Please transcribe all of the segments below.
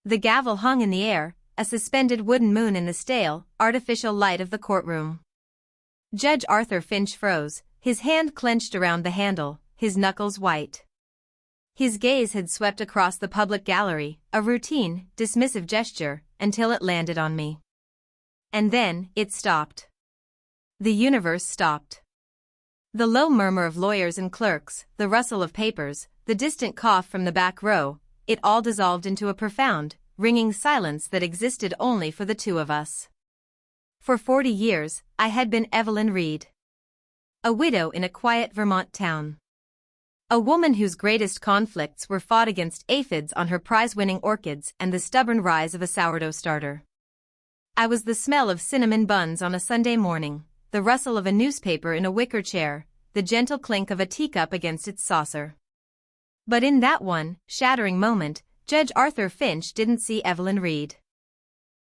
The gavel hung in the air, a suspended wooden moon in the stale, artificial light of the courtroom. Judge Arthur Finch froze, his hand clenched around the handle, his knuckles white. His gaze had swept across the public gallery, a routine, dismissive gesture, until it landed on me. And then, it stopped. The universe stopped. The low murmur of lawyers and clerks, the rustle of papers, the distant cough from the back row, it all dissolved into a profound, ringing silence that existed only for the two of us. For 40 years, I had been Evelyn Reed. A widow in a quiet Vermont town. A woman whose greatest conflicts were fought against aphids on her prize-winning orchids and the stubborn rise of a sourdough starter. I was the smell of cinnamon buns on a Sunday morning, the rustle of a newspaper in a wicker chair, the gentle clink of a teacup against its saucer. But in that one, shattering moment, Judge Arthur Finch didn't see Evelyn Reed.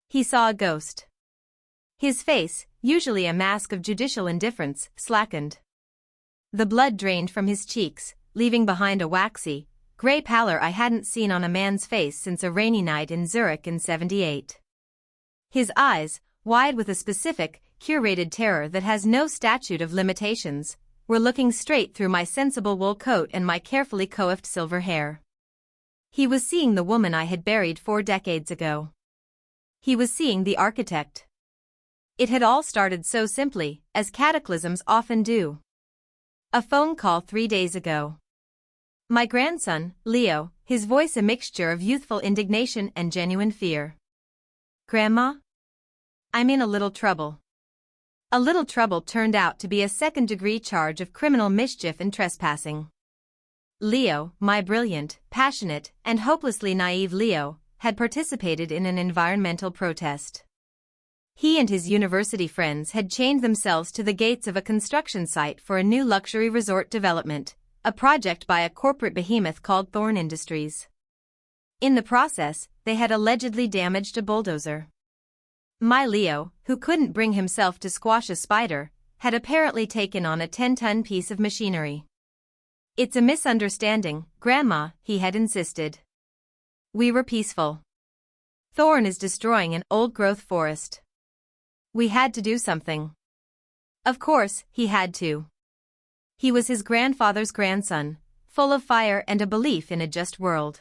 He saw a ghost. His face, usually a mask of judicial indifference, slackened. The blood drained from his cheeks, leaving behind a waxy, gray pallor I hadn't seen on a man's face since a rainy night in Zurich in '78. His eyes, wide with a specific, curated terror that has no statute of limitations, were looking straight through my sensible wool coat and my carefully coiffed silver hair. He was seeing the woman I had buried 4 decades ago. He was seeing the architect. It had all started so simply, as cataclysms often do. A phone call 3 days ago. My grandson, Leo, his voice a mixture of youthful indignation and genuine fear. "Grandma? I'm in a little trouble." A little trouble turned out to be a second-degree charge of criminal mischief and trespassing. Leo, my brilliant, passionate, and hopelessly naive Leo, had participated in an environmental protest. He and his university friends had chained themselves to the gates of a construction site for a new luxury resort development, a project by a corporate behemoth called Thorne Industries. In the process, they had allegedly damaged a bulldozer. My Leo, who couldn't bring himself to squash a spider, had apparently taken on a 10-ton piece of machinery. "It's a misunderstanding, Grandma," he had insisted. "We were peaceful. Thorne is destroying an old-growth forest. We had to do something." Of course, he had to. He was his grandfather's grandson, full of fire and a belief in a just world.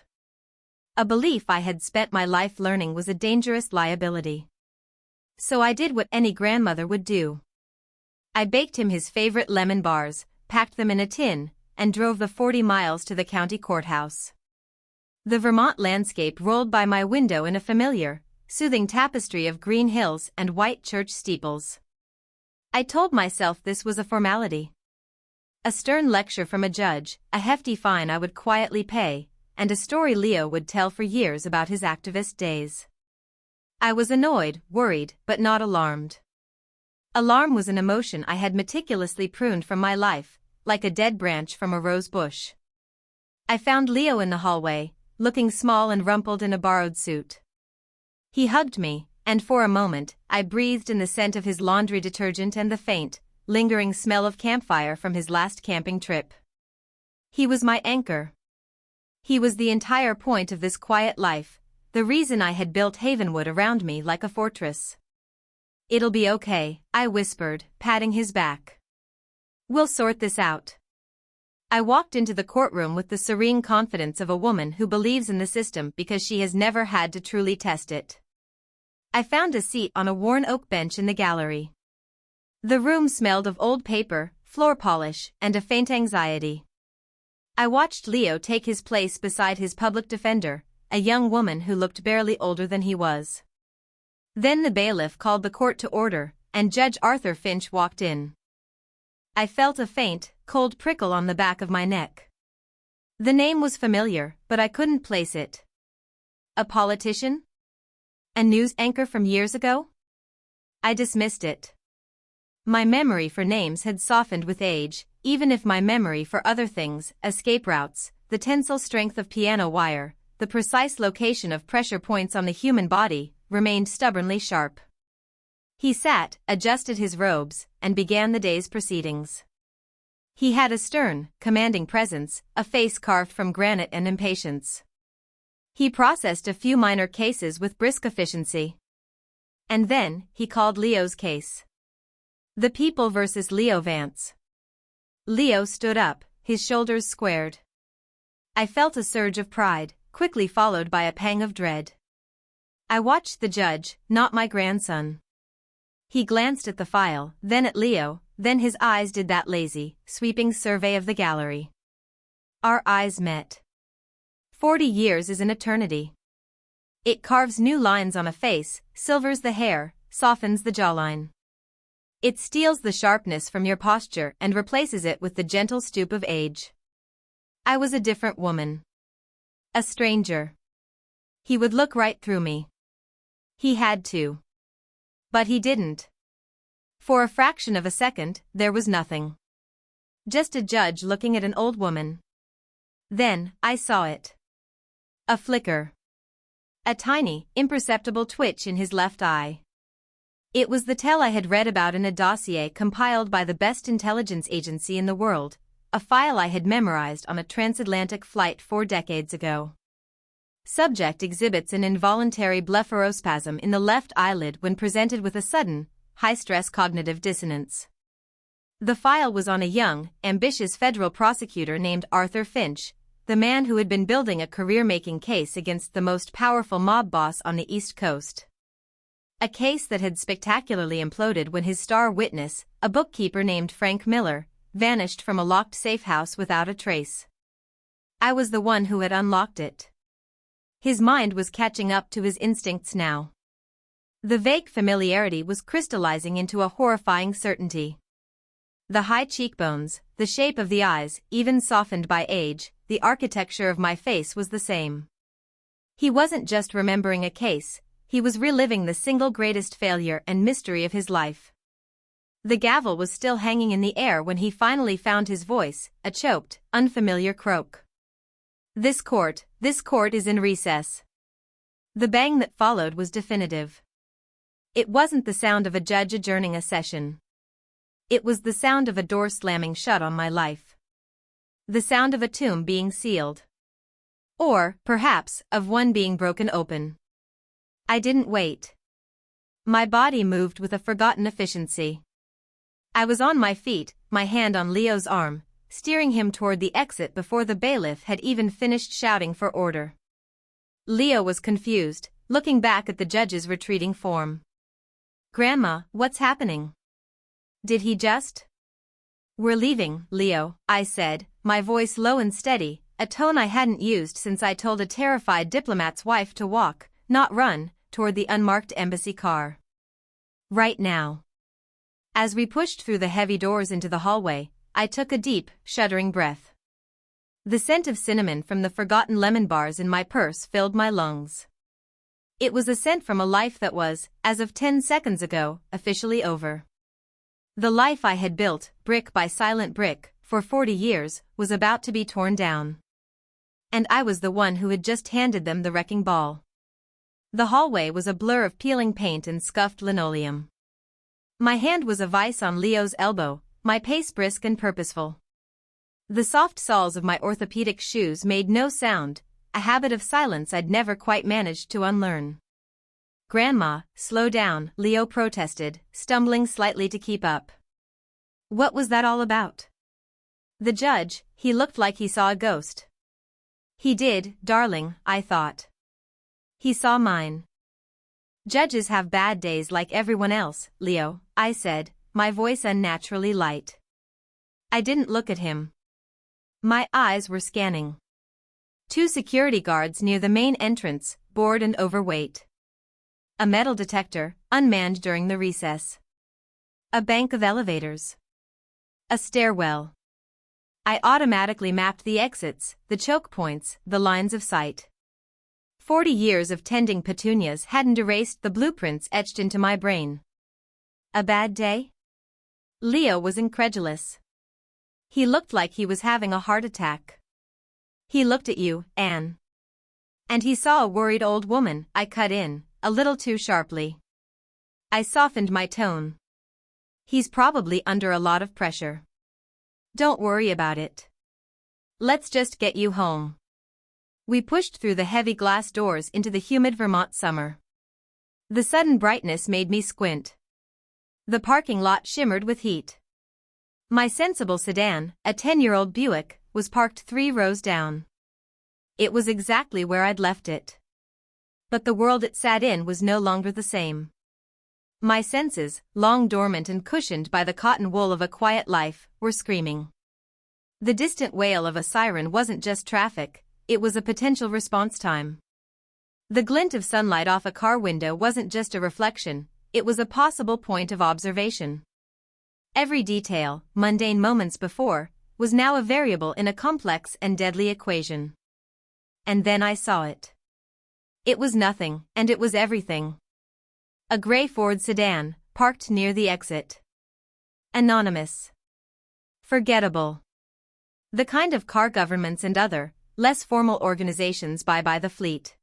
A belief I had spent my life learning was a dangerous liability. So I did what any grandmother would do. I baked him his favorite lemon bars, packed them in a tin, and drove the 40 miles to the county courthouse. The Vermont landscape rolled by my window in a familiar, soothing tapestry of green hills and white church steeples. I told myself this was a formality. A stern lecture from a judge, a hefty fine I would quietly pay, and a story Leo would tell for years about his activist days. I was annoyed, worried, but not alarmed. Alarm was an emotion I had meticulously pruned from my life, like a dead branch from a rose bush. I found Leo in the hallway, looking small and rumpled in a borrowed suit. He hugged me, and for a moment, I breathed in the scent of his laundry detergent and the faint, lingering smell of campfire from his last camping trip. He was my anchor. He was the entire point of this quiet life, the reason I had built Havenwood around me like a fortress. "It'll be okay," I whispered, patting his back. "We'll sort this out." I walked into the courtroom with the serene confidence of a woman who believes in the system because she has never had to truly test it. I found a seat on a worn oak bench in the gallery. The room smelled of old paper, floor polish, and a faint anxiety. I watched Leo take his place beside his public defender, a young woman who looked barely older than he was. Then the bailiff called the court to order, and Judge Arthur Finch walked in. I felt a faint, cold prickle on the back of my neck. The name was familiar, but I couldn't place it. A politician? A news anchor from years ago? I dismissed it. My memory for names had softened with age, even if my memory for other things, escape routes, the tensile strength of piano wire, the precise location of pressure points on the human body, remained stubbornly sharp. He sat, adjusted his robes, and began the day's proceedings. He had a stern, commanding presence, a face carved from granite and impatience. He processed a few minor cases with brisk efficiency. And then, he called Leo's case. The People versus Leo Vance. Leo stood up, his shoulders squared. I felt a surge of pride, quickly followed by a pang of dread. I watched the judge, not my grandson. He glanced at the file, then at Leo, then his eyes did that lazy, sweeping survey of the gallery. Our eyes met. 40 years is an eternity. It carves new lines on a face, silvers the hair, softens the jawline. It steals the sharpness from your posture and replaces it with the gentle stoop of age. I was a different woman. A stranger. He would look right through me. He had to. But he didn't. For a fraction of a second, there was nothing. Just a judge looking at an old woman. Then, I saw it. A flicker. A tiny, imperceptible twitch in his left eye. It was the tale I had read about in a dossier compiled by the best intelligence agency in the world, a file I had memorized on a transatlantic flight 4 decades ago. Subject exhibits an involuntary blepharospasm in the left eyelid when presented with a sudden, high-stress cognitive dissonance. The file was on a young, ambitious federal prosecutor named Arthur Finch, the man who had been building a career-making case against the most powerful mob boss on the East Coast. A case that had spectacularly imploded when his star witness, a bookkeeper named Frank Miller, vanished from a locked safe house without a trace. I was the one who had unlocked it. His mind was catching up to his instincts now. The vague familiarity was crystallizing into a horrifying certainty. The high cheekbones, the shape of the eyes, even softened by age, the architecture of my face was the same. He wasn't just remembering a case, he was reliving the single greatest failure and mystery of his life. The gavel was still hanging in the air when he finally found his voice, a choked, unfamiliar croak. This court is in recess. The bang that followed was definitive. It wasn't the sound of a judge adjourning a session. It was the sound of a door slamming shut on my life. The sound of a tomb being sealed. Or, perhaps, of one being broken open. I didn't wait. My body moved with a forgotten efficiency. I was on my feet, my hand on Leo's arm, steering him toward the exit before the bailiff had even finished shouting for order. Leo was confused, looking back at the judge's retreating form. "Grandma, what's happening? Did he just?" "We're leaving, Leo," I said, my voice low and steady, a tone I hadn't used since I told a terrified diplomat's wife to walk, not run, toward the unmarked embassy car. Right now. As we pushed through the heavy doors into the hallway, I took a deep, shuddering breath. The scent of cinnamon from the forgotten lemon bars in my purse filled my lungs. It was a scent from a life that was, as of 10 seconds ago, officially over. The life I had built, brick by silent brick, for 40 years, was about to be torn down. And I was the one who had just handed them the wrecking ball. The hallway was a blur of peeling paint and scuffed linoleum. My hand was a vice on Leo's elbow, my pace brisk and purposeful. The soft soles of my orthopedic shoes made no sound, a habit of silence I'd never quite managed to unlearn. "Grandma, slow down," Leo protested, stumbling slightly to keep up. What was that all about? The judge, he looked like he saw a ghost. He did, darling, I thought. He saw mine. "Judges have bad days like everyone else, Leo," I said, my voice unnaturally light. I didn't look at him. My eyes were scanning. 2 security guards near the main entrance, bored and overweight. A metal detector, unmanned during the recess. A bank of elevators. A stairwell. I automatically mapped the exits, the choke points, the lines of sight. 40 years of tending petunias hadn't erased the blueprints etched into my brain. A bad day? Leo was incredulous. He looked like he was having a heart attack. "He looked at you, Anne." "And he saw a worried old woman," I cut in, a little too sharply. I softened my tone. "He's probably under a lot of pressure. Don't worry about it. Let's just get you home." We pushed through the heavy glass doors into the humid Vermont summer. The sudden brightness made me squint. The parking lot shimmered with heat. My sensible sedan, a 10-year-old Buick, was parked 3 rows down. It was exactly where I'd left it. But the world it sat in was no longer the same. My senses, long dormant and cushioned by the cotton wool of a quiet life, were screaming. The distant wail of a siren wasn't just traffic, it was a potential response time. The glint of sunlight off a car window wasn't just a reflection, it was a possible point of observation. Every detail, mundane moments before, was now a variable in a complex and deadly equation. And then I saw it. It was nothing, and it was everything. A gray Ford sedan, parked near the exit. Anonymous. Forgettable. The kind of car governments and other, less formal organizations buy by the fleet.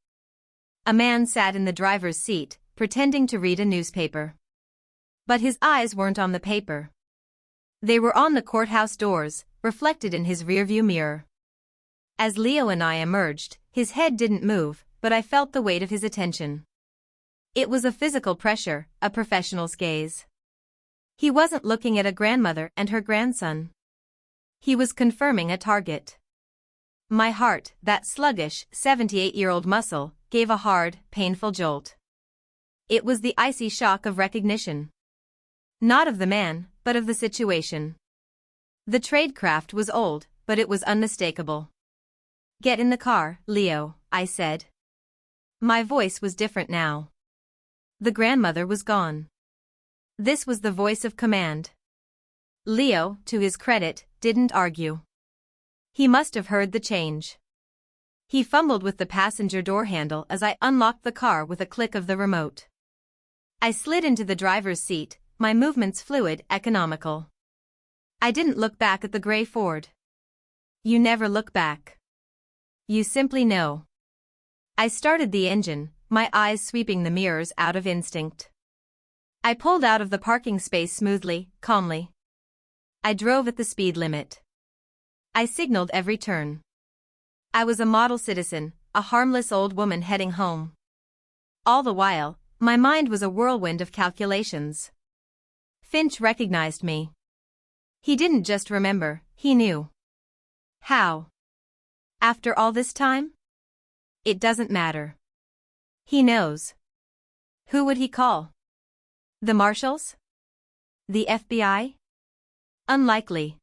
A man sat in the driver's seat, pretending to read a newspaper. But his eyes weren't on the paper. They were on the courthouse doors, reflected in his rearview mirror. As Leo and I emerged, his head didn't move, but I felt the weight of his attention. It was a physical pressure, a professional's gaze. He wasn't looking at a grandmother and her grandson. He was confirming a target. My heart, that sluggish, 78-year-old muscle, gave a hard, painful jolt. It was the icy shock of recognition. Not of the man, but of the situation. The tradecraft was old, but it was unmistakable. "Get in the car, Leo," I said. My voice was different now. The grandmother was gone. This was the voice of command. Leo, to his credit, didn't argue. He must have heard the change. He fumbled with the passenger door handle as I unlocked the car with a click of the remote. I slid into the driver's seat, my movements fluid, economical. I didn't look back at the gray Ford. You never look back. You simply know. I started the engine, my eyes sweeping the mirrors out of instinct. I pulled out of the parking space smoothly, calmly. I drove at the speed limit. I signaled every turn. I was a model citizen, a harmless old woman heading home. All the while, my mind was a whirlwind of calculations. Finch recognized me. He didn't just remember, he knew. How? After all this time? It doesn't matter. He knows. Who would he call? The marshals? The FBI? Unlikely.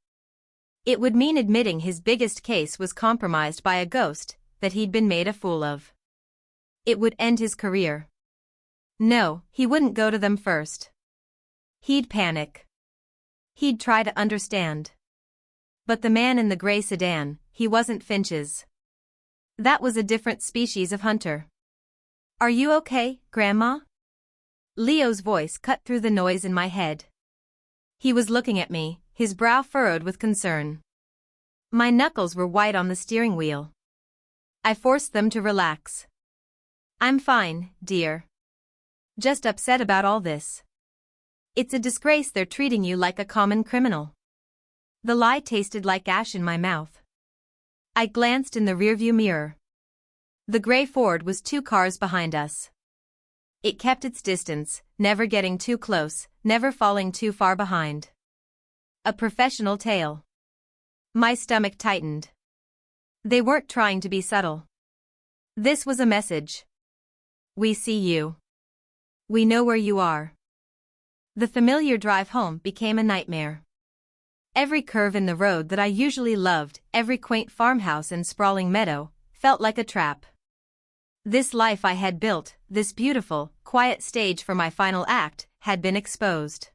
It would mean admitting his biggest case was compromised by a ghost, that he'd been made a fool of. It would end his career. No, he wouldn't go to them first. He'd panic. He'd try to understand. But the man in the gray sedan, he wasn't Finch's. That was a different species of hunter. "Are you okay, Grandma?" Leo's voice cut through the noise in my head. He was looking at me, his brow furrowed with concern. My knuckles were white on the steering wheel. I forced them to relax. "I'm fine, dear. Just upset about all this. It's a disgrace they're treating you like a common criminal." The lie tasted like ash in my mouth. I glanced in the rearview mirror. The gray Ford was 2 cars behind us. It kept its distance, never getting too close, never falling too far behind. A professional tale. My stomach tightened. They weren't trying to be subtle. This was a message. We see you. We know where you are. The familiar drive home became a nightmare. Every curve in the road that I usually loved, every quaint farmhouse and sprawling meadow, felt like a trap. This life I had built, this beautiful, quiet stage for my final act, had been exposed.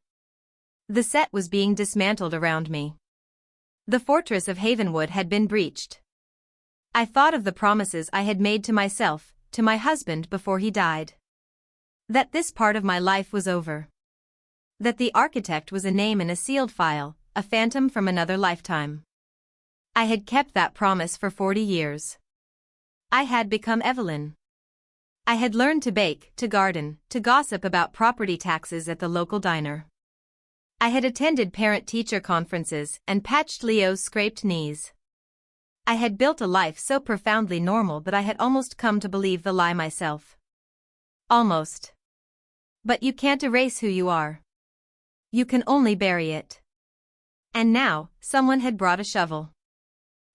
The set was being dismantled around me. The fortress of Havenwood had been breached. I thought of the promises I had made to myself, to my husband before he died. That this part of my life was over. That the architect was a name in a sealed file, a phantom from another lifetime. I had kept that promise for 40 years. I had become Evelyn. I had learned to bake, to garden, to gossip about property taxes at the local diner. I had attended parent-teacher conferences and patched Leo's scraped knees. I had built a life so profoundly normal that I had almost come to believe the lie myself. Almost. But you can't erase who you are. You can only bury it. And now, someone had brought a shovel.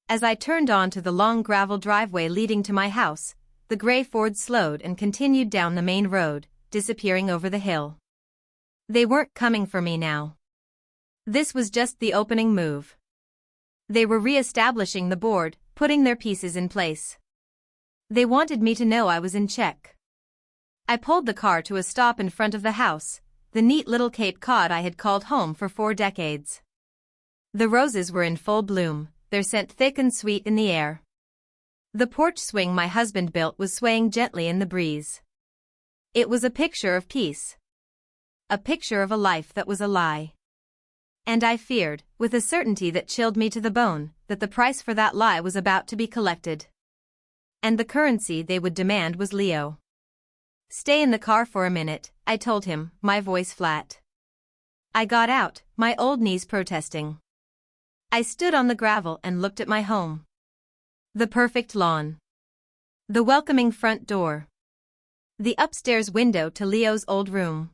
As I turned onto the long gravel driveway leading to my house, the gray Ford slowed and continued down the main road, disappearing over the hill. They weren't coming for me now. This was just the opening move. They were re-establishing the board, putting their pieces in place. They wanted me to know I was in check. I pulled the car to a stop in front of the house, the neat little Cape Cod I had called home for 4 decades. The roses were in full bloom, their scent thick and sweet in the air. The porch swing my husband built was swaying gently in the breeze. It was a picture of peace. A picture of a life that was a lie. And I feared, with a certainty that chilled me to the bone, that the price for that lie was about to be collected. And the currency they would demand was Leo. "Stay in the car for a minute," I told him, my voice flat. I got out, my old knees protesting. I stood on the gravel and looked at my home. The perfect lawn. The welcoming front door. The upstairs window to Leo's old room.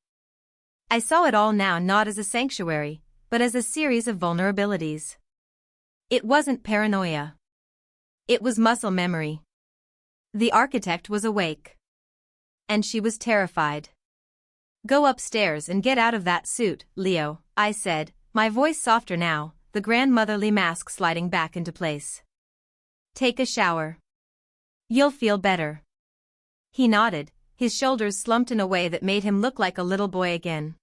I saw it all now not as a sanctuary, but as a series of vulnerabilities. It wasn't paranoia. It was muscle memory. The architect was awake. And she was terrified. "Go upstairs and get out of that suit, Leo," I said, my voice softer now, the grandmotherly mask sliding back into place. "Take a shower. You'll feel better." He nodded, his shoulders slumped in a way that made him look like a little boy again.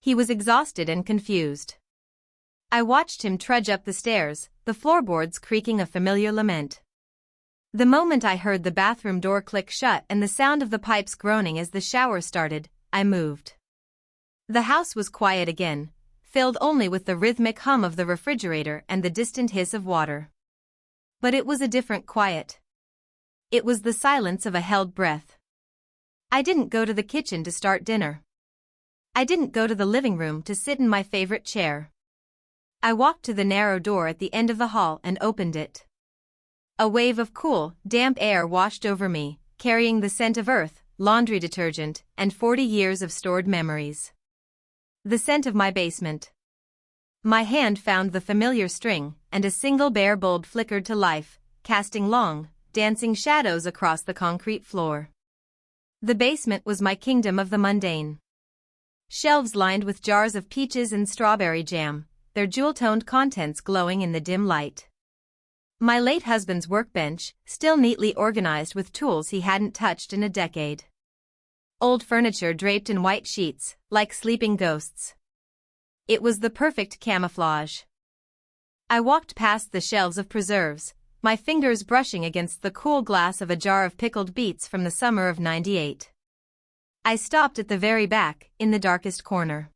He was exhausted and confused. I watched him trudge up the stairs, the floorboards creaking a familiar lament. The moment I heard the bathroom door click shut and the sound of the pipes groaning as the shower started, I moved. The house was quiet again, filled only with the rhythmic hum of the refrigerator and the distant hiss of water. But it was a different quiet. It was the silence of a held breath. I didn't go to the kitchen to start dinner. I didn't go to the living room to sit in my favorite chair. I walked to the narrow door at the end of the hall and opened it. A wave of cool, damp air washed over me, carrying the scent of earth, laundry detergent, and 40 years of stored memories. The scent of my basement. My hand found the familiar string, and a single bare bulb flickered to life, casting long, dancing shadows across the concrete floor. The basement was my kingdom of the mundane. Shelves lined with jars of peaches and strawberry jam, their jewel-toned contents glowing in the dim light. My late husband's workbench, still neatly organized with tools he hadn't touched in a decade. Old furniture draped in white sheets, like sleeping ghosts. It was the perfect camouflage. I walked past the shelves of preserves, my fingers brushing against the cool glass of a jar of pickled beets from the summer of '98. I stopped at the very back, in the darkest corner.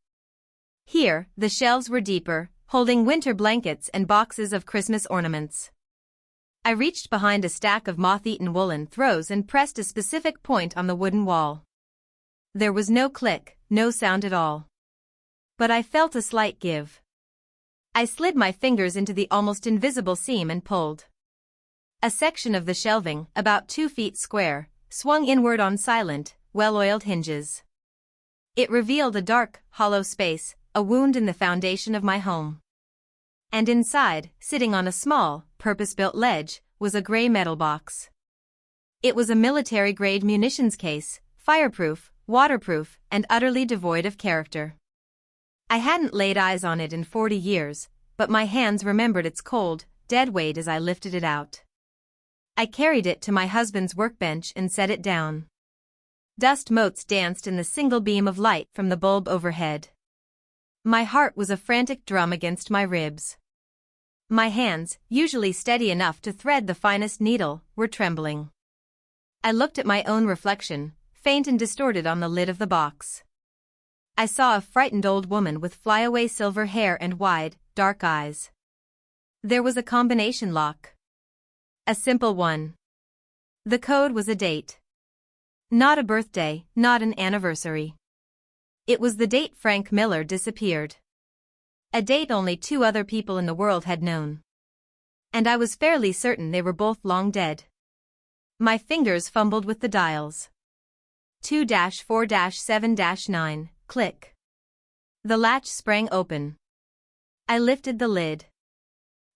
Here, the shelves were deeper, holding winter blankets and boxes of Christmas ornaments. I reached behind a stack of moth-eaten woolen throws and pressed a specific point on the wooden wall. There was no click, no sound at all. But I felt a slight give. I slid my fingers into the almost invisible seam and pulled. A section of the shelving, about 2 feet square, swung inward on silent, well-oiled hinges. It revealed a dark, hollow space, a wound in the foundation of my home. And inside, sitting on a small, purpose-built ledge, was a gray metal box. It was a military-grade munitions case, fireproof, waterproof, and utterly devoid of character. I hadn't laid eyes on it in 40 years, but my hands remembered its cold, dead weight as I lifted it out. I carried it to my husband's workbench and set it down. Dust motes danced in the single beam of light from the bulb overhead. My heart was a frantic drum against my ribs. My hands, usually steady enough to thread the finest needle, were trembling. I looked at my own reflection, faint and distorted on the lid of the box. I saw a frightened old woman with flyaway silver hair and wide, dark eyes. There was a combination lock. A simple one. The code was a date. Not a birthday, not an anniversary. It was the date Frank Miller disappeared. A date only 2 other people in the world had known. And I was fairly certain they were both long dead. My fingers fumbled with the dials. 2-4-7-9, click. The latch sprang open. I lifted the lid.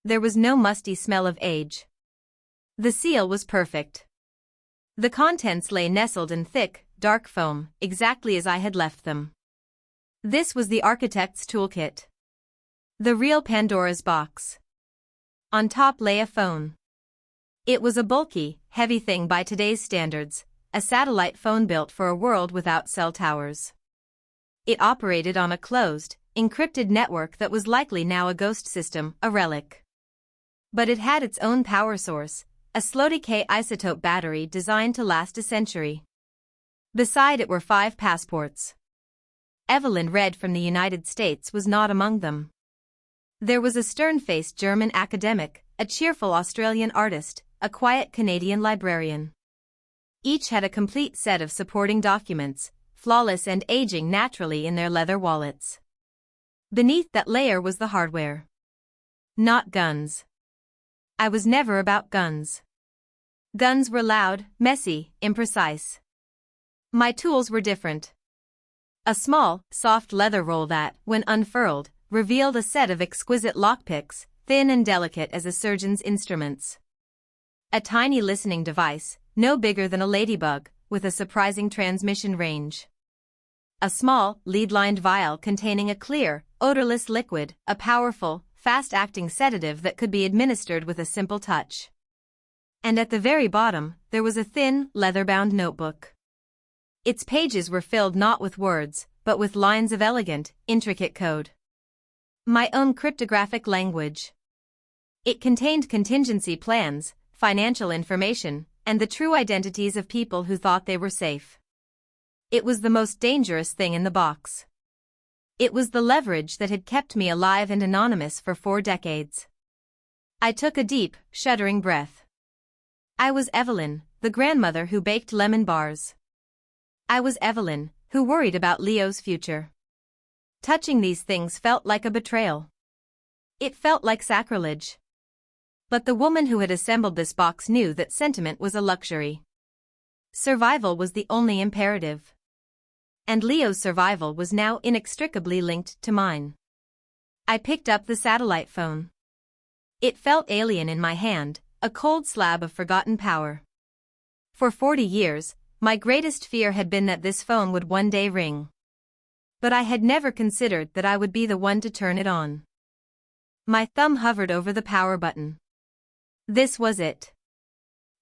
There was no musty smell of age. The seal was perfect. The contents lay nestled in thick, dark foam, exactly as I had left them. This was the architect's toolkit. The real Pandora's box. On top lay a phone. It was a bulky, heavy thing by today's standards, a satellite phone built for a world without cell towers. It operated on a closed, encrypted network that was likely now a ghost system, a relic. But it had its own power source, a slow-decay isotope battery designed to last a century. Beside it were 5 passports. Evelyn Red from the United States was not among them. There was a stern-faced German academic, a cheerful Australian artist, a quiet Canadian librarian. Each had a complete set of supporting documents, flawless and aging naturally in their leather wallets. Beneath that layer was the hardware. Not guns. I was never about guns. Guns were loud, messy, imprecise. My tools were different. A small, soft leather roll that, when unfurled, revealed a set of exquisite lockpicks, thin and delicate as a surgeon's instruments. A tiny listening device, no bigger than a ladybug, with a surprising transmission range. A small, lead-lined vial containing a clear, odorless liquid, a powerful, fast-acting sedative that could be administered with a simple touch. And at the very bottom, there was a thin, leather-bound notebook. Its pages were filled not with words, but with lines of elegant, intricate code. My own cryptographic language. It contained contingency plans, financial information, and the true identities of people who thought they were safe. It was the most dangerous thing in the box. It was the leverage that had kept me alive and anonymous for 4 decades. I took a deep, shuddering breath. I was Evelyn, the grandmother who baked lemon bars. I was Evelyn, who worried about Leo's future. Touching these things felt like a betrayal. It felt like sacrilege. But the woman who had assembled this box knew that sentiment was a luxury. Survival was the only imperative. And Leo's survival was now inextricably linked to mine. I picked up the satellite phone. It felt alien in my hand, a cold slab of forgotten power. For 40 years, my greatest fear had been that this phone would one day ring. But I had never considered that I would be the one to turn it on. My thumb hovered over the power button. This was it.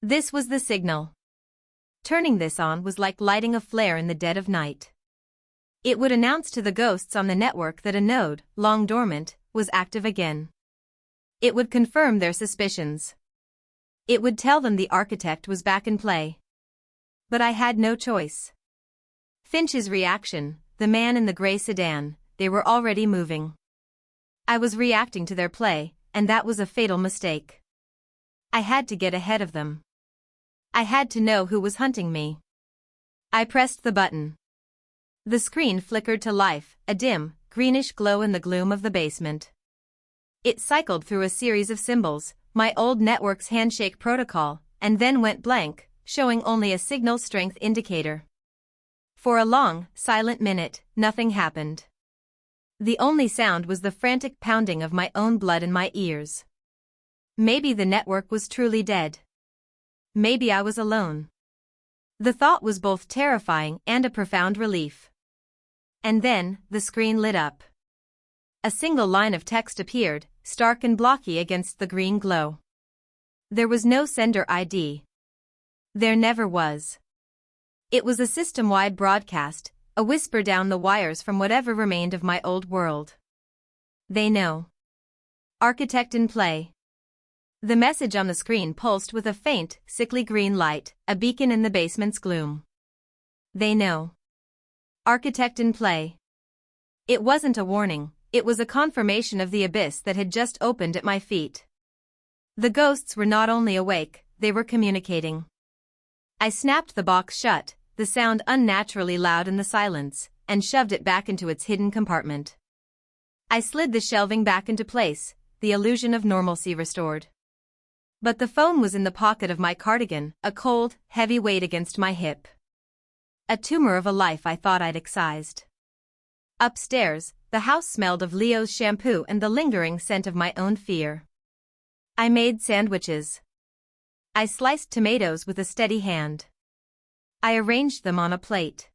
This was the signal. Turning this on was like lighting a flare in the dead of night. It would announce to the ghosts on the network that a node, long dormant, was active again. It would confirm their suspicions. It would tell them the architect was back in play. But I had no choice. Finch's reaction, the man in the gray sedan, they were already moving. I was reacting to their play, and that was a fatal mistake. I had to get ahead of them. I had to know who was hunting me. I pressed the button. The screen flickered to life, a dim, greenish glow in the gloom of the basement. It cycled through a series of symbols, my old network's handshake protocol, and then went blank, showing only a signal strength indicator. For a long, silent minute, nothing happened. The only sound was the frantic pounding of my own blood in my ears. Maybe the network was truly dead. Maybe I was alone. The thought was both terrifying and a profound relief. And then, the screen lit up. A single line of text appeared, stark and blocky against the green glow. There was no sender ID. There never was. It was a system-wide broadcast, a whisper down the wires from whatever remained of my old world. They know. Architect in play. The message on the screen pulsed with a faint, sickly green light, a beacon in the basement's gloom. They know. Architect in play. It wasn't a warning, it was a confirmation of the abyss that had just opened at my feet. The ghosts were not only awake, they were communicating. I snapped the box shut, the sound unnaturally loud in the silence, and shoved it back into its hidden compartment. I slid the shelving back into place, the illusion of normalcy restored. But the phone was in the pocket of my cardigan, a cold, heavy weight against my hip. A tumor of a life I thought I'd excised. Upstairs, the house smelled of Leo's shampoo and the lingering scent of my own fear. I made sandwiches. I sliced tomatoes with a steady hand. I arranged them on a plate.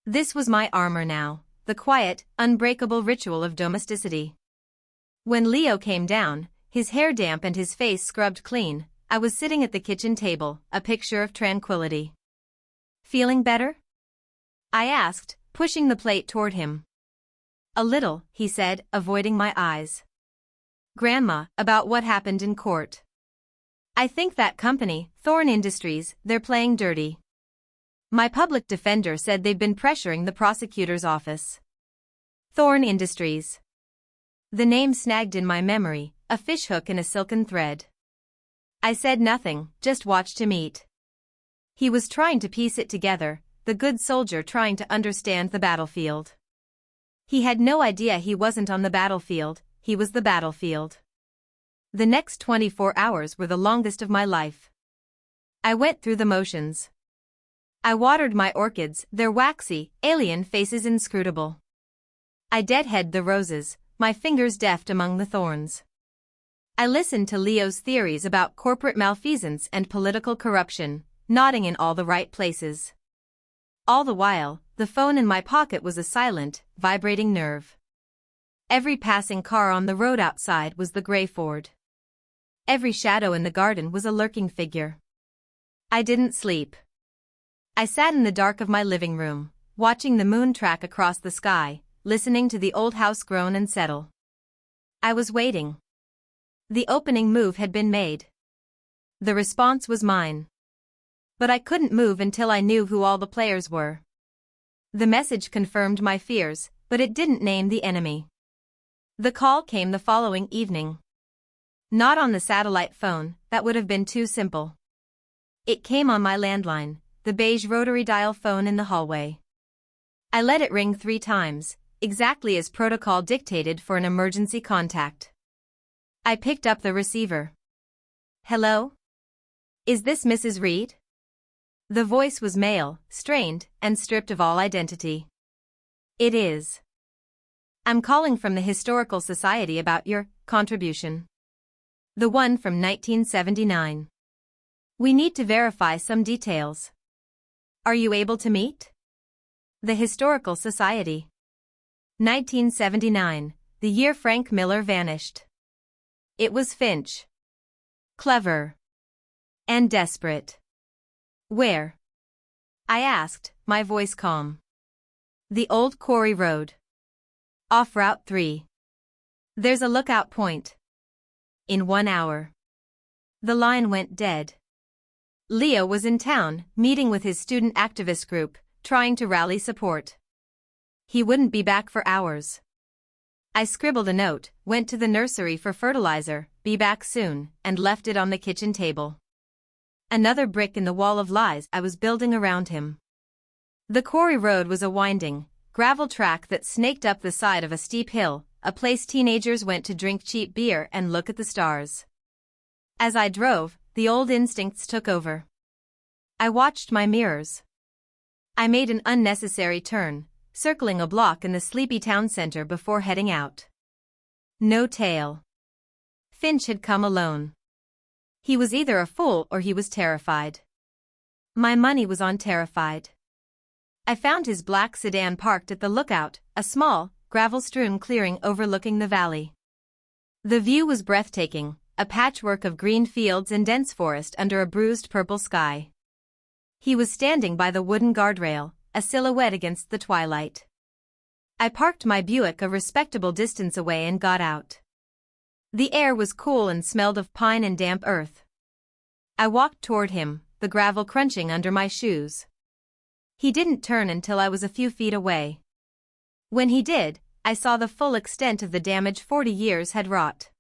This was my armor now, the quiet, unbreakable ritual of domesticity. When Leo came down, his hair damp and his face scrubbed clean, I was sitting at the kitchen table, a picture of tranquility. "Feeling better?" I asked, pushing the plate toward him. "A little," he said, avoiding my eyes. "Grandma, about what happened in court. I think that company, Thorne Industries, they're playing dirty. My public defender said they've been pressuring the prosecutor's office." Thorne Industries. The name snagged in my memory, a fishhook in a silken thread. I said nothing, just watched him eat. He was trying to piece it together, the good soldier trying to understand the battlefield. He had no idea he wasn't on the battlefield, he was the battlefield. The next 24 hours were the longest of my life. I went through the motions. I watered my orchids, their waxy, alien faces inscrutable. I deadheaded the roses, my fingers deft among the thorns. I listened to Leo's theories about corporate malfeasance and political corruption, nodding in all the right places. All the while, the phone in my pocket was a silent, vibrating nerve. Every passing car on the road outside was the gray Ford. Every shadow in the garden was a lurking figure. I didn't sleep. I sat in the dark of my living room, watching the moon track across the sky, listening to the old house groan and settle. I was waiting. The opening move had been made. The response was mine. But I couldn't move until I knew who all the players were. The message confirmed my fears, but it didn't name the enemy. The call came the following evening. Not on the satellite phone, that would have been too simple. It came on my landline, the beige rotary dial phone in the hallway. I let it ring 3 times, exactly as protocol dictated for an emergency contact. I picked up the receiver. "Hello? Is this Mrs. Reed?" The voice was male, strained, and stripped of all identity. "It is. I'm calling from the Historical Society about your contribution. The one from 1979. We need to verify some details. Are you able to meet?" The Historical Society. 1979, the year Frank Miller vanished. It was Finch. Clever. And desperate. "Where?" I asked, my voice calm. "The old quarry road. Off Route 3. There's a lookout point. In 1 hour." The line went dead. Leo was in town, meeting with his student activist group, trying to rally support. He wouldn't be back for hours. I scribbled a note, went to the nursery for fertilizer, be back soon, and left it on the kitchen table. Another brick in the wall of lies I was building around him. The quarry road was a winding, gravel track that snaked up the side of a steep hill, a place teenagers went to drink cheap beer and look at the stars. As I drove, the old instincts took over. I watched my mirrors. I made an unnecessary turn, circling a block in the sleepy town center before heading out. No tail. Finch had come alone. He was either a fool or he was terrified. My money was on terrified. I found his black sedan parked at the lookout, a small, gravel-strewn clearing overlooking the valley. The view was breathtaking, a patchwork of green fields and dense forest under a bruised purple sky. He was standing by the wooden guardrail, a silhouette against the twilight. I parked my Buick a respectable distance away and got out. The air was cool and smelled of pine and damp earth. I walked toward him, the gravel crunching under my shoes. He didn't turn until I was a few feet away. When he did, I saw the full extent of the damage 40 years had wrought.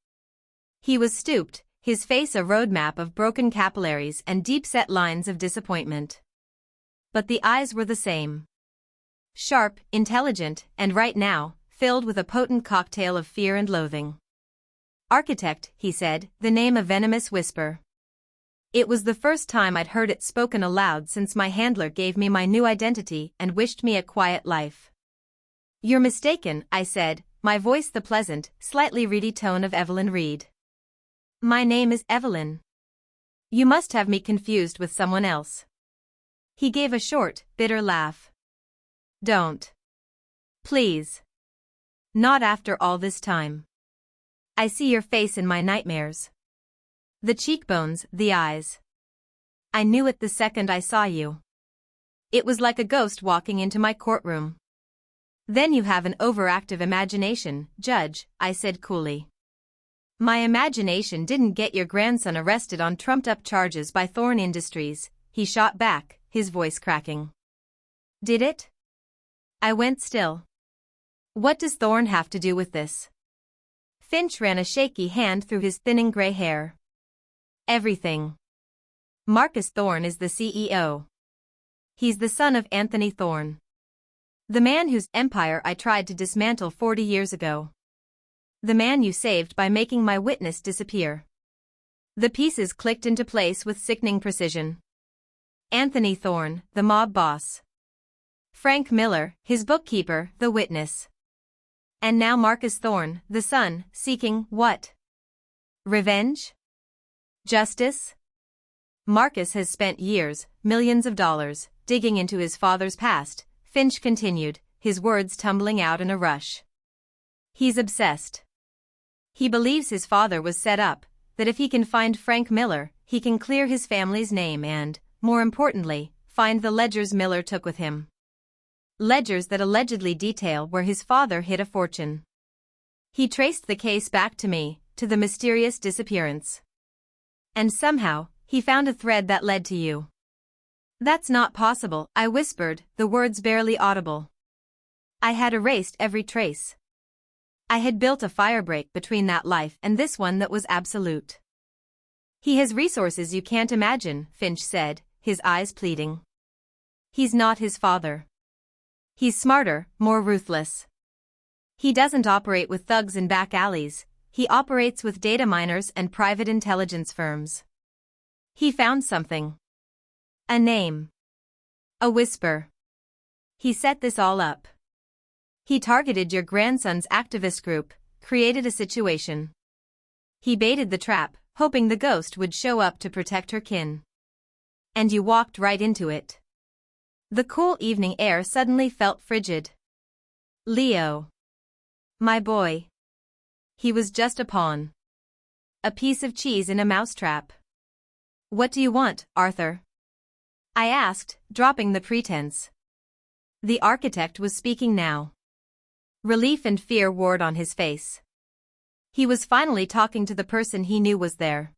He was stooped, his face a roadmap of broken capillaries and deep-set lines of disappointment. But the eyes were the same. Sharp, intelligent, and right now, filled with a potent cocktail of fear and loathing. Architect, he said, the name a venomous whisper. It was the first time I'd heard it spoken aloud since my handler gave me my new identity and wished me a quiet life. You're mistaken, I said, my voice the pleasant, slightly reedy tone of Evelyn Reed. My name is Evelyn. You must have me confused with someone else. He gave a short, bitter laugh. Don't. Please. Not after all this time. I see your face in my nightmares. The cheekbones, the eyes. I knew it the second I saw you. It was like a ghost walking into my courtroom. Then you have an overactive imagination, Judge, I said coolly. My imagination didn't get your grandson arrested on trumped-up charges by Thorne Industries, he shot back, his voice cracking. Did it? I went still. What does Thorne have to do with this? Finch ran a shaky hand through his thinning gray hair. Everything. Marcus Thorne is the CEO. He's the son of Anthony Thorne. The man whose empire I tried to dismantle 40 years ago. The man you saved by making my witness disappear. The pieces clicked into place with sickening precision. Anthony Thorne, the mob boss. Frank Miller, his bookkeeper, the witness. And now Marcus Thorne, the son, seeking what? Revenge? Justice? Marcus has spent years, millions of dollars, digging into his father's past, Finch continued, his words tumbling out in a rush. He's obsessed. He believes his father was set up, that if he can find Frank Miller, he can clear his family's name and, more importantly, find the ledgers Miller took with him. Ledgers that allegedly detail where his father hid a fortune. He traced the case back to me, to the mysterious disappearance. And somehow, he found a thread that led to you. That's not possible, I whispered, the words barely audible. I had erased every trace. I had built a firebreak between that life and this one that was absolute. He has resources you can't imagine, Finch said, his eyes pleading. He's not his father. He's smarter, more ruthless. He doesn't operate with thugs in back alleys, he operates with data miners and private intelligence firms. He found something. A name. A whisper. He set this all up. He targeted your grandson's activist group, created a situation. He baited the trap, hoping the ghost would show up to protect her kin. And you walked right into it. The cool evening air suddenly felt frigid. Leo. My boy. He was just a pawn. A piece of cheese in a mousetrap. What do you want, Arthur? I asked, dropping the pretense. The architect was speaking now. Relief and fear warred on his face. He was finally talking to the person he knew was there.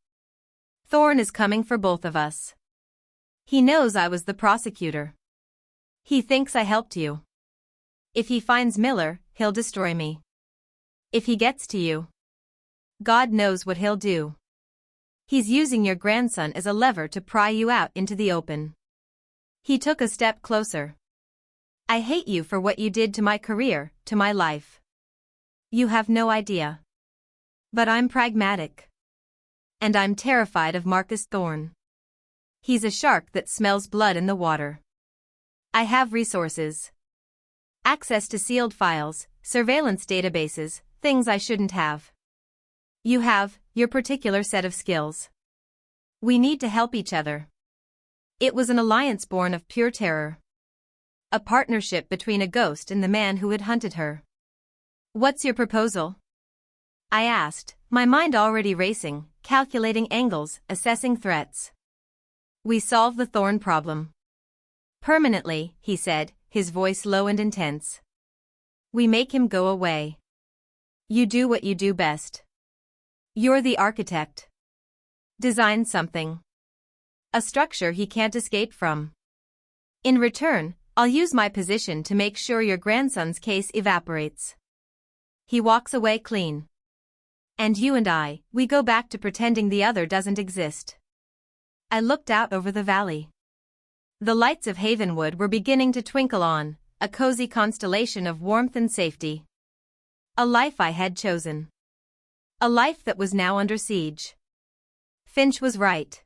Thorne is coming for both of us. He knows I was the prosecutor. He thinks I helped you. If he finds Miller, he'll destroy me. If he gets to you, God knows what he'll do. He's using your grandson as a lever to pry you out into the open. He took a step closer. I hate you for what you did to my career, to my life. You have no idea. But I'm pragmatic. And I'm terrified of Marcus Thorne. He's a shark that smells blood in the water. I have resources. Access to sealed files, surveillance databases, things I shouldn't have. You have your particular set of skills. We need to help each other. It was an alliance born of pure terror. A partnership between a ghost and the man who had hunted her. What's your proposal? I asked, my mind already racing, calculating angles, assessing threats. We solve the Thorne problem. Permanently, he said, his voice low and intense. We make him go away. You do what you do best. You're the architect. Design something. A structure he can't escape from. In return, I'll use my position to make sure your grandson's case evaporates. He walks away clean. And you and I, we go back to pretending the other doesn't exist. I looked out over the valley. The lights of Havenwood were beginning to twinkle on, a cozy constellation of warmth and safety. A life I had chosen. A life that was now under siege. Finch was right.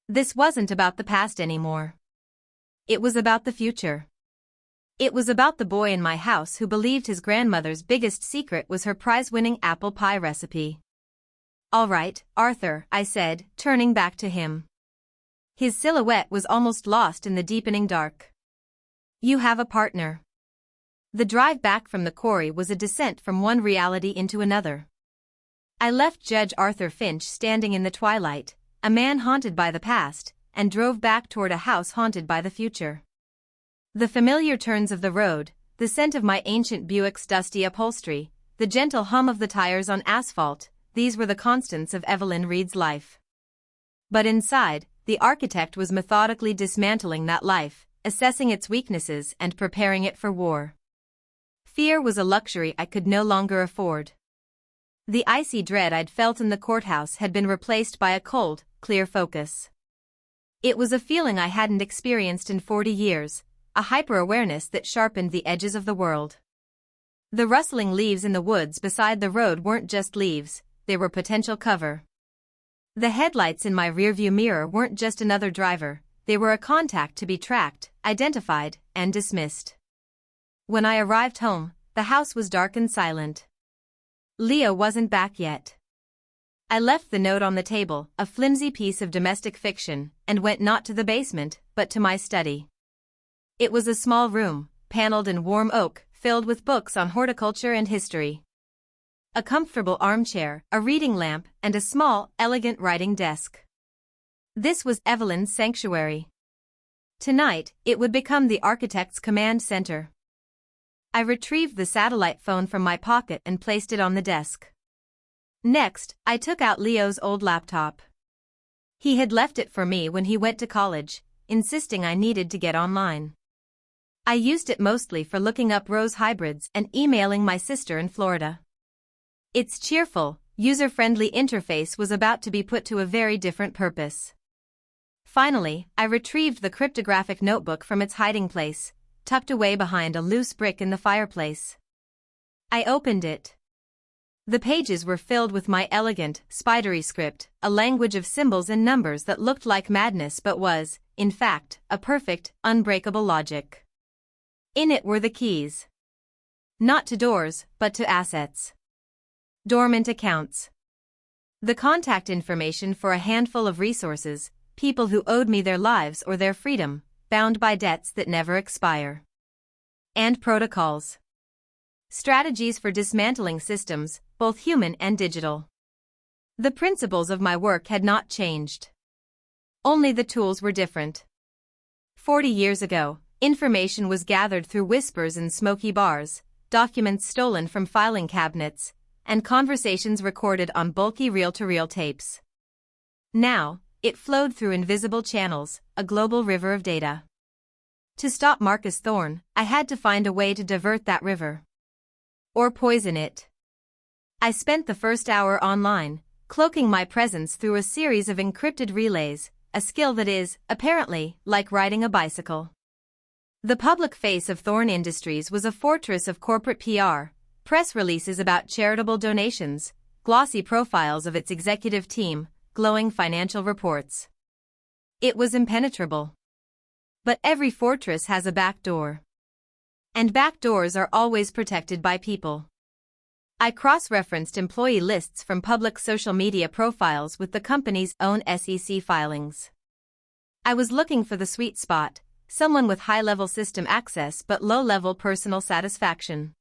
This wasn't about the past anymore. It was about the future. It was about the boy in my house who believed his grandmother's biggest secret was her prize-winning apple pie recipe. "All right, Arthur," I said, turning back to him. His silhouette was almost lost in the deepening dark. "You have a partner." The drive back from the quarry was a descent from one reality into another. I left Judge Arthur Finch standing in the twilight, a man haunted by the past, and drove back toward a house haunted by the future. The familiar turns of the road, the scent of my ancient Buick's dusty upholstery, the gentle hum of the tires on asphalt, these were the constants of Evelyn Reed's life. But inside, the architect was methodically dismantling that life, assessing its weaknesses and preparing it for war. Fear was a luxury I could no longer afford. The icy dread I'd felt in the courthouse had been replaced by a cold, clear focus. It was a feeling I hadn't experienced in 40 years, a hyper-awareness that sharpened the edges of the world. The rustling leaves in the woods beside the road weren't just leaves, they were potential cover. The headlights in my rearview mirror weren't just another driver, they were a contact to be tracked, identified, and dismissed. When I arrived home, the house was dark and silent. Leo wasn't back yet. I left the note on the table, a flimsy piece of domestic fiction, and went not to the basement, but to my study. It was a small room, paneled in warm oak, filled with books on horticulture and history. A comfortable armchair, a reading lamp, and a small, elegant writing desk. This was Evelyn's sanctuary. Tonight, it would become the architect's command center. I retrieved the satellite phone from my pocket and placed it on the desk. Next, I took out Leo's old laptop. He had left it for me when he went to college, insisting I needed to get online. I used it mostly for looking up rose hybrids and emailing my sister in Florida. Its cheerful, user-friendly interface was about to be put to a very different purpose. Finally, I retrieved the cryptographic notebook from its hiding place, tucked away behind a loose brick in the fireplace. I opened it. The pages were filled with my elegant, spidery script, a language of symbols and numbers that looked like madness but was, in fact, a perfect, unbreakable logic. In it were the keys. Not to doors, but to assets. Dormant accounts. The contact information for a handful of resources, people who owed me their lives or their freedom, bound by debts that never expire. And protocols. Strategies for dismantling systems, both human and digital. The principles of my work had not changed. Only the tools were different. 40 years ago, information was gathered through whispers in smoky bars, documents stolen from filing cabinets, and conversations recorded on bulky reel-to-reel tapes. Now, it flowed through invisible channels, a global river of data. To stop Marcus Thorne, I had to find a way to divert that river. Or poison it. I spent the first hour online, cloaking my presence through a series of encrypted relays, a skill that is, apparently, like riding a bicycle. The public face of Thorne Industries was a fortress of corporate PR, press releases about charitable donations, glossy profiles of its executive team, glowing financial reports. It was impenetrable. But every fortress has a back door. And back doors are always protected by people. I cross-referenced employee lists from public social media profiles with the company's own SEC filings. I was looking for the sweet spot, someone with high-level system access but low-level personal satisfaction.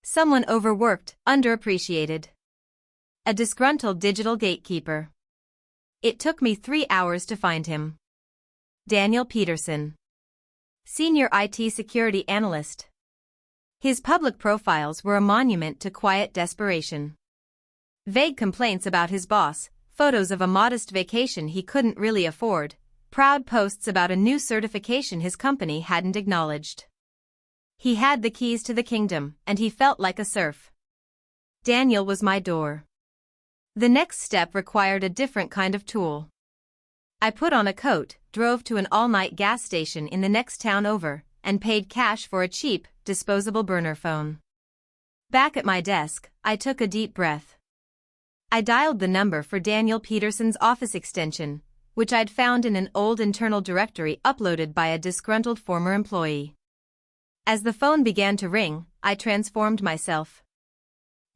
Someone overworked, underappreciated. A disgruntled digital gatekeeper. It took me 3 hours to find him. Daniel Peterson. Senior IT security analyst. His public profiles were a monument to quiet desperation. Vague complaints about his boss, photos of a modest vacation he couldn't really afford, proud posts about a new certification his company hadn't acknowledged. He had the keys to the kingdom, and he felt like a serf. Daniel was my door. The next step required a different kind of tool. I put on a coat, drove to an all-night gas station in the next town over, and paid cash for a cheap, disposable burner phone. Back at my desk, I took a deep breath. I dialed the number for Daniel Peterson's office extension, which I'd found in an old internal directory uploaded by a disgruntled former employee. As the phone began to ring, I transformed myself.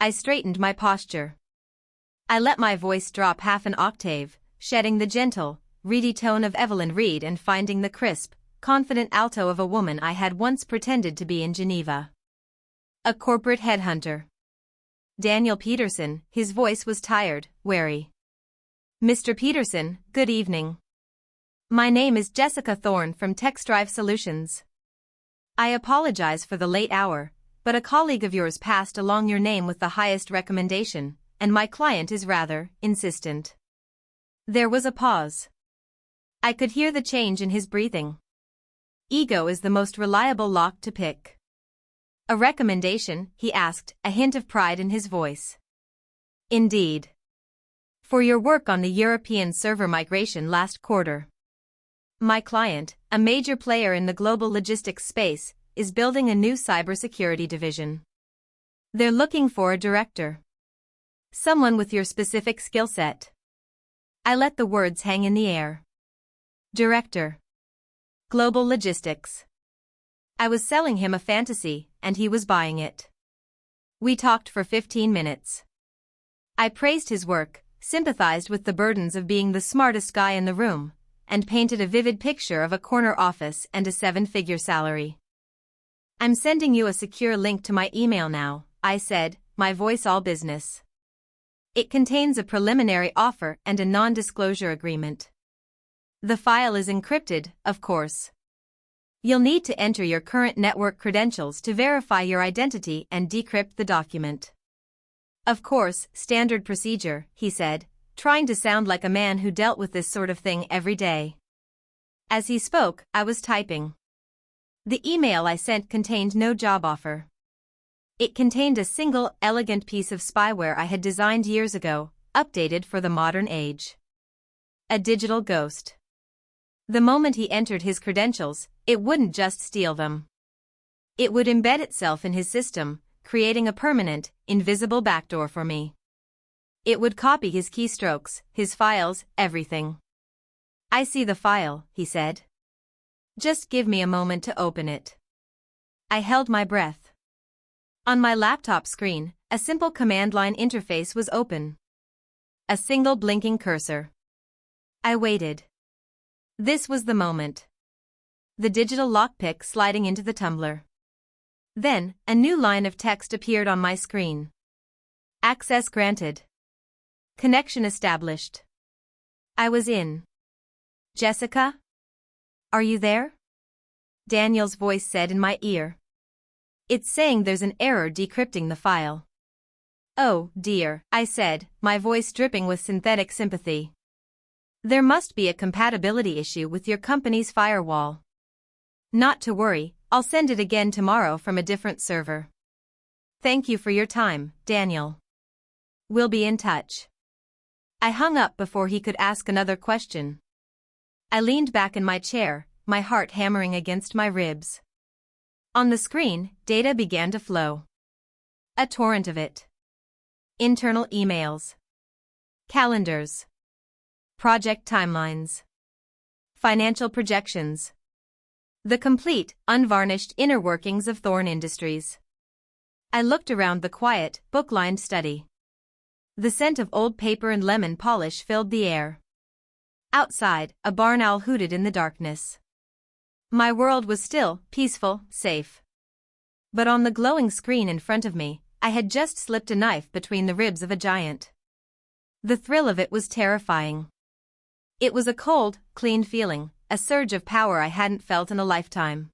I straightened my posture. I let my voice drop half an octave, shedding the gentle, reedy tone of Evelyn Reed and finding the crisp, confident alto of a woman I had once pretended to be in Geneva. A corporate headhunter. Daniel Peterson, his voice was tired, wary. Mr. Peterson, good evening. My name is Jessica Thorne from TextDrive Solutions. I apologize for the late hour, but a colleague of yours passed along your name with the highest recommendation, and my client is rather insistent. There was a pause. I could hear the change in his breathing. Ego is the most reliable lock to pick. A recommendation, he asked, a hint of pride in his voice. Indeed. For your work on the European server migration last quarter. My client, a major player in the global logistics space, is building a new cybersecurity division. They're looking for a director. Someone with your specific skill set. I let the words hang in the air. Director. Global logistics. I was selling him a fantasy, and he was buying it. We talked for 15 minutes. I praised his work, sympathized with the burdens of being the smartest guy in the room, and painted a vivid picture of a corner office and a 7-figure salary. I'm sending you a secure link to my email now, I said, my voice all business. It contains a preliminary offer and a non-disclosure agreement. The file is encrypted, of course. You'll need to enter your current network credentials to verify your identity and decrypt the document. Of course, standard procedure, he said, trying to sound like a man who dealt with this sort of thing every day. As he spoke, I was typing. The email I sent contained no job offer. It contained a single, elegant piece of spyware I had designed years ago, updated for the modern age. A digital ghost. The moment he entered his credentials, it wouldn't just steal them. It would embed itself in his system, creating a permanent, invisible backdoor for me. It would copy his keystrokes, his files, everything. I see the file, he said. Just give me a moment to open it. I held my breath. On my laptop screen, a simple command line interface was open. A single blinking cursor. I waited. This was the moment. The digital lockpick sliding into the tumbler. Then, a new line of text appeared on my screen. Access granted. Connection established. I was in. Jessica? Are you there? Daniel's voice said in my ear. It's saying there's an error decrypting the file. Oh, dear, I said, my voice dripping with synthetic sympathy. There must be a compatibility issue with your company's firewall. Not to worry, I'll send it again tomorrow from a different server. Thank you for your time, Daniel. We'll be in touch. I hung up before he could ask another question. I leaned back in my chair, my heart hammering against my ribs. On the screen, data began to flow. A torrent of it. Internal emails. Calendars. Project timelines. Financial projections. The complete, unvarnished inner workings of Thorne Industries. I looked around the quiet, book-lined study. The scent of old paper and lemon polish filled the air. Outside, a barn owl hooted in the darkness. My world was still, peaceful, safe. But on the glowing screen in front of me, I had just slipped a knife between the ribs of a giant. The thrill of it was terrifying. It was a cold, clean feeling, a surge of power I hadn't felt in a lifetime.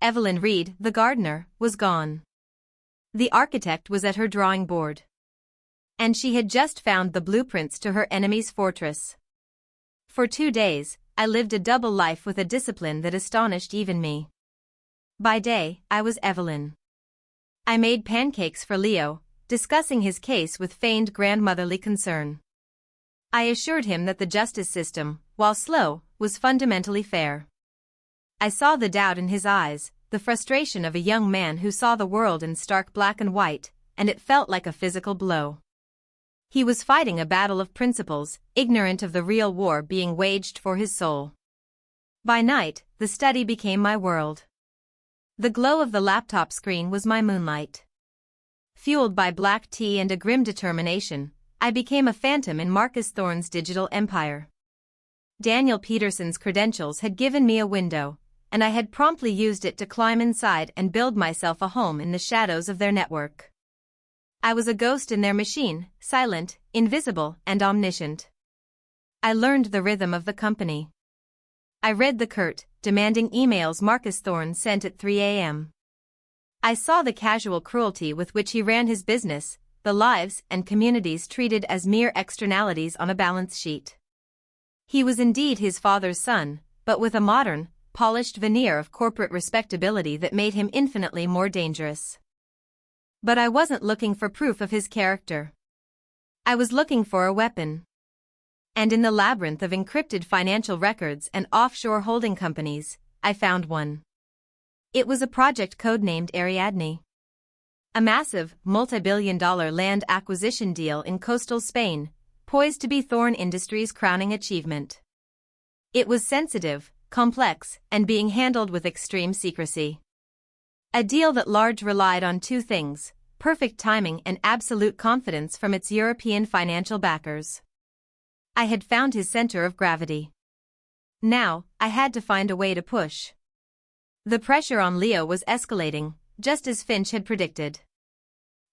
Evelyn Reed, the gardener, was gone. The architect was at her drawing board. And she had just found the blueprints to her enemy's fortress. For 2 days, I lived a double life with a discipline that astonished even me. By day, I was Evelyn. I made pancakes for Leo, discussing his case with feigned grandmotherly concern. I assured him that the justice system, while slow, was fundamentally fair. I saw the doubt in his eyes, the frustration of a young man who saw the world in stark black and white, and it felt like a physical blow. He was fighting a battle of principles, ignorant of the real war being waged for his soul. By night, the study became my world. The glow of the laptop screen was my moonlight. Fueled by black tea and a grim determination, I became a phantom in Marcus Thorne's digital empire. Daniel Peterson's credentials had given me a window, and I had promptly used it to climb inside and build myself a home in the shadows of their network. I was a ghost in their machine, silent, invisible, and omniscient. I learned the rhythm of the company. I read the curt, demanding emails Marcus Thorne sent at 3 a.m. I saw the casual cruelty with which he ran his business, the lives and communities treated as mere externalities on a balance sheet. He was indeed his father's son, but with a modern, polished veneer of corporate respectability that made him infinitely more dangerous. But I wasn't looking for proof of his character. I was looking for a weapon. And in the labyrinth of encrypted financial records and offshore holding companies, I found one. It was a project codenamed Ariadne. A massive, multi-billion-dollar land acquisition deal in coastal Spain, poised to be Thorne Industries' crowning achievement. It was sensitive, complex, and being handled with extreme secrecy. A deal that large relied on two things: perfect timing and absolute confidence from its European financial backers. I had found his center of gravity. Now, I had to find a way to push. The pressure on Leo was escalating, just as Finch had predicted.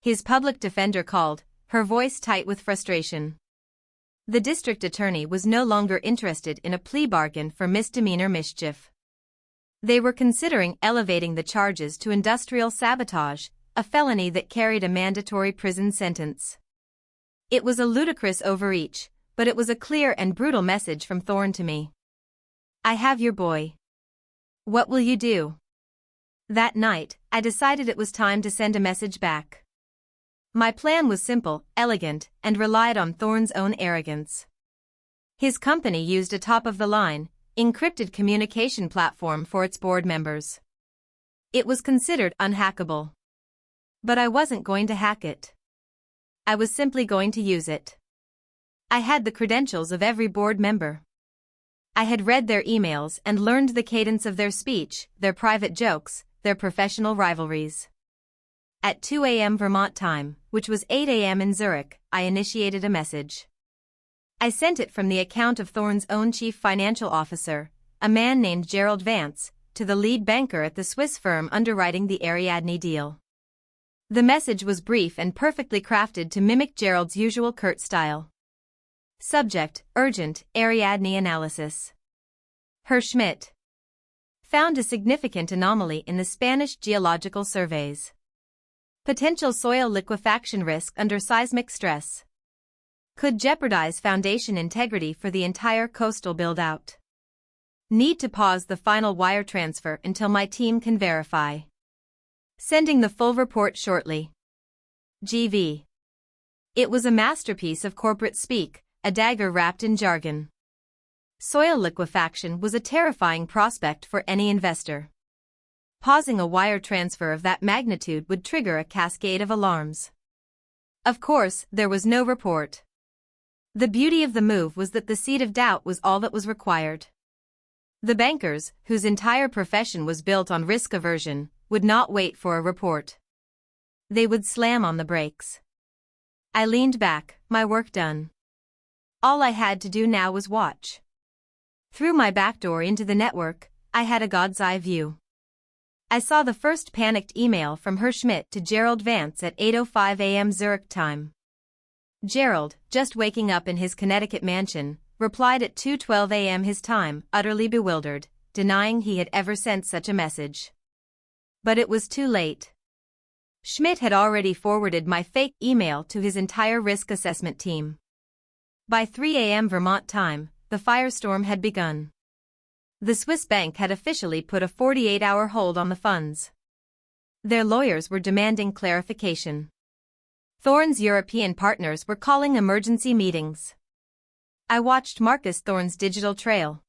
His public defender called, her voice tight with frustration. The district attorney was no longer interested in a plea bargain for misdemeanor mischief. They were considering elevating the charges to industrial sabotage, a felony that carried a mandatory prison sentence. It was a ludicrous overreach, but it was a clear and brutal message from Thorne to me. I have your boy. What will you do? That night, I decided it was time to send a message back. My plan was simple, elegant, and relied on Thorne's own arrogance. His company used a top-of-the-line, encrypted communication platform for its board members. It was considered unhackable. But I wasn't going to hack it. I was simply going to use it. I had the credentials of every board member. I had read their emails and learned the cadence of their speech, their private jokes, their professional rivalries. At 2 a.m. Vermont time, which was 8 a.m. in Zurich, I initiated a message. I sent it from the account of Thorne's own chief financial officer, a man named Gerald Vance, to the lead banker at the Swiss firm underwriting the Ariadne deal. The message was brief and perfectly crafted to mimic Gerald's usual curt style. Subject: Urgent, Ariadne Analysis. Herr Schmidt. Found a significant anomaly in the Spanish geological surveys. Potential soil liquefaction risk under seismic stress. Could jeopardize foundation integrity for the entire coastal build-out. Need to pause the final wire transfer until my team can verify. Sending the full report shortly. GV. It was a masterpiece of corporate speak, a dagger wrapped in jargon. Soil liquefaction was a terrifying prospect for any investor. Pausing a wire transfer of that magnitude would trigger a cascade of alarms. Of course, there was no report. The beauty of the move was that the seed of doubt was all that was required. The bankers, whose entire profession was built on risk aversion, would not wait for a report. They would slam on the brakes. I leaned back, my work done. All I had to do now was watch. Through my back door into the network, I had a god's eye view. I saw the first panicked email from Herr Schmidt to Gerald Vance at 8:05 a.m. Zurich time. Gerald, just waking up in his Connecticut mansion, replied at 2:12 a.m. his time, utterly bewildered, denying he had ever sent such a message. But it was too late. Schmidt had already forwarded my fake email to his entire risk assessment team. By 3 a.m. Vermont time, the firestorm had begun. The Swiss bank had officially put a 48-hour hold on the funds. Their lawyers were demanding clarification. Thorne's European partners were calling emergency meetings. I watched Marcus Thorne's digital trail.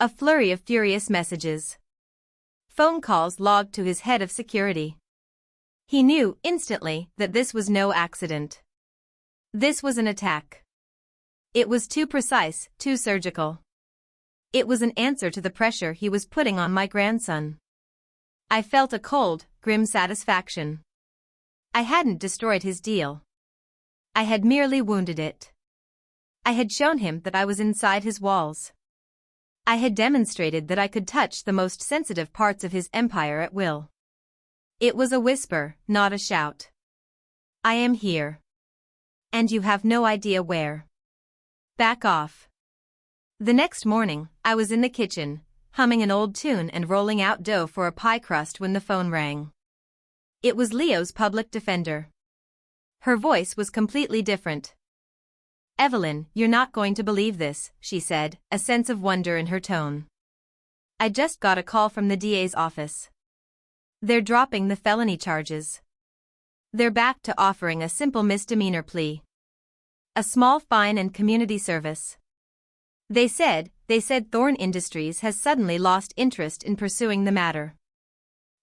A flurry of furious messages. Phone calls logged to his head of security. He knew instantly that this was no accident. This was an attack. It was too precise, too surgical. It was an answer to the pressure he was putting on my grandson. I felt a cold, grim satisfaction. I hadn't destroyed his deal. I had merely wounded it. I had shown him that I was inside his walls. I had demonstrated that I could touch the most sensitive parts of his empire at will. It was a whisper, not a shout. I am here. And you have no idea where. Back off. The next morning, I was in the kitchen, humming an old tune and rolling out dough for a pie crust when the phone rang. It was Leo's public defender. Her voice was completely different. "Evelyn, you're not going to believe this," she said, a sense of wonder in her tone. "I just got a call from the DA's office. They're dropping the felony charges. They're back to offering a simple misdemeanor plea. A small fine and community service. They said Thorne Industries has suddenly lost interest in pursuing the matter."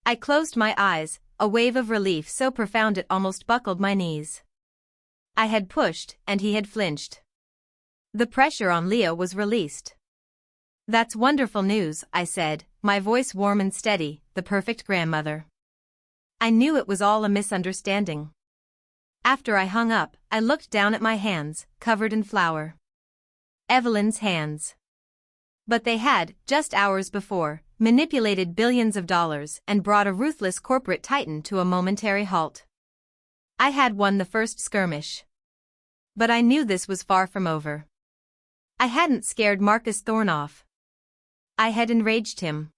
I closed my eyes, a wave of relief so profound it almost buckled my knees. I had pushed, and he had flinched. The pressure on Leo was released. "That's wonderful news," I said, my voice warm and steady, the perfect grandmother. I knew it was all a misunderstanding. After I hung up, I looked down at my hands, covered in flour. Evelyn's hands. But they had, just hours before, manipulated billions of dollars and brought a ruthless corporate titan to a momentary halt. I had won the first skirmish. But I knew this was far from over. I hadn't scared Marcus Thorne off. I had enraged him.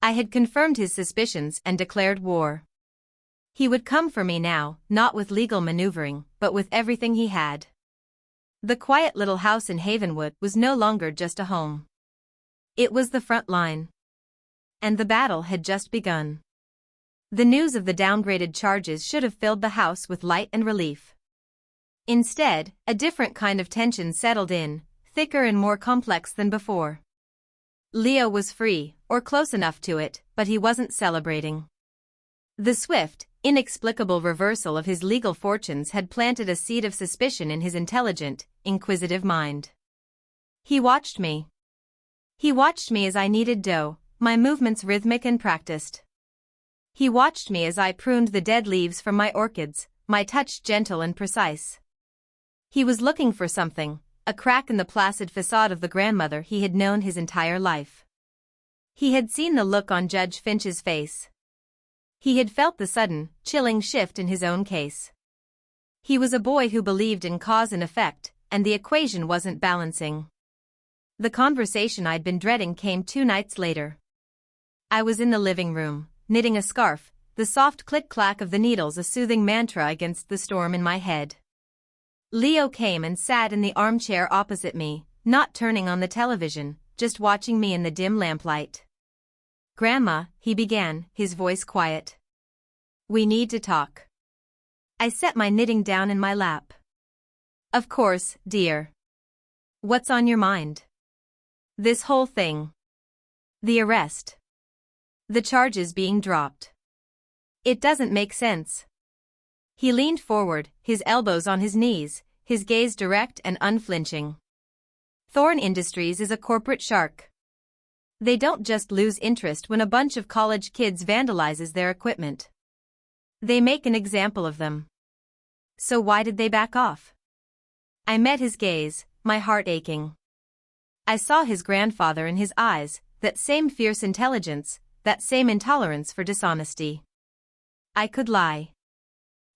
I had confirmed his suspicions and declared war. He would come for me now, not with legal maneuvering, but with everything he had. The quiet little house in Havenwood was no longer just a home. It was the front line. And the battle had just begun. The news of the downgraded charges should have filled the house with light and relief. Instead, a different kind of tension settled in, thicker and more complex than before. Leo was free, or close enough to it, but he wasn't celebrating. The swift, inexplicable reversal of his legal fortunes had planted a seed of suspicion in his intelligent, inquisitive mind. He watched me. He watched me as I kneaded dough, my movements rhythmic and practiced. He watched me as I pruned the dead leaves from my orchids, my touch gentle and precise. He was looking for something, a crack in the placid facade of the grandmother he had known his entire life. He had seen the look on Judge Finch's face. He had felt the sudden, chilling shift in his own case. He was a boy who believed in cause and effect, and the equation wasn't balancing. The conversation I'd been dreading came 2 nights later. I was in the living room, knitting a scarf, the soft click-clack of the needles a soothing mantra against the storm in my head. Leo came and sat in the armchair opposite me, not turning on the television, just watching me in the dim lamplight. "Grandma," he began, his voice quiet. "We need to talk." I set my knitting down in my lap. "Of course, dear. What's on your mind?" "This whole thing. The arrest. The charges being dropped. It doesn't make sense." He leaned forward, his elbows on his knees, his gaze direct and unflinching. "Thorne Industries is a corporate shark. They don't just lose interest when a bunch of college kids vandalizes their equipment. They make an example of them. So why did they back off?" I met his gaze, my heart aching. I saw his grandfather in his eyes, that same fierce intelligence, that same intolerance for dishonesty. I could lie.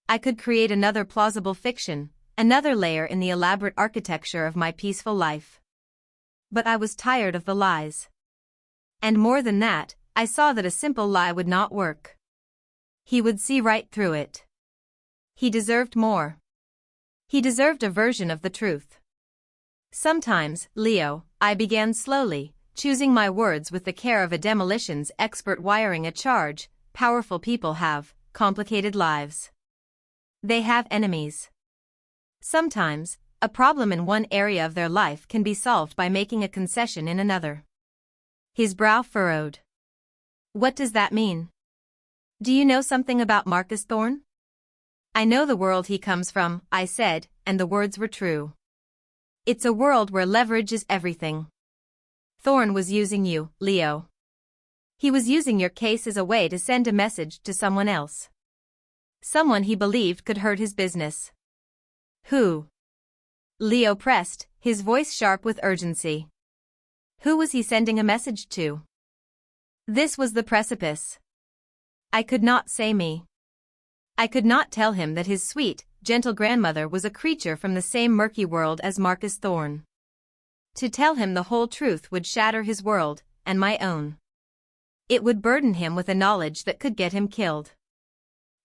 I could create another plausible fiction, another layer in the elaborate architecture of my peaceful life. But I was tired of the lies. And more than that, I saw that a simple lie would not work. He would see right through it. He deserved more. He deserved a version of the truth. "Sometimes, Leo," I began slowly, choosing my words with the care of a demolitions expert wiring a charge, "powerful people have complicated lives. They have enemies. Sometimes, a problem in one area of their life can be solved by making a concession in another." His brow furrowed. "What does that mean? Do you know something about Marcus Thorne?" I know the world he comes from, I said, and the words were true. It's a world where leverage is everything. Thorn was using you, Leo. He was using your case as a way to send a message to someone else. Someone he believed could hurt his business. Who? Leo pressed, his voice sharp with urgency. Who was he sending a message to? This was the precipice. I could not say me. I could not tell him that his sweet, gentle grandmother was a creature from the same murky world as Marcus Thorn. To tell him the whole truth would shatter his world, and my own. It would burden him with a knowledge that could get him killed.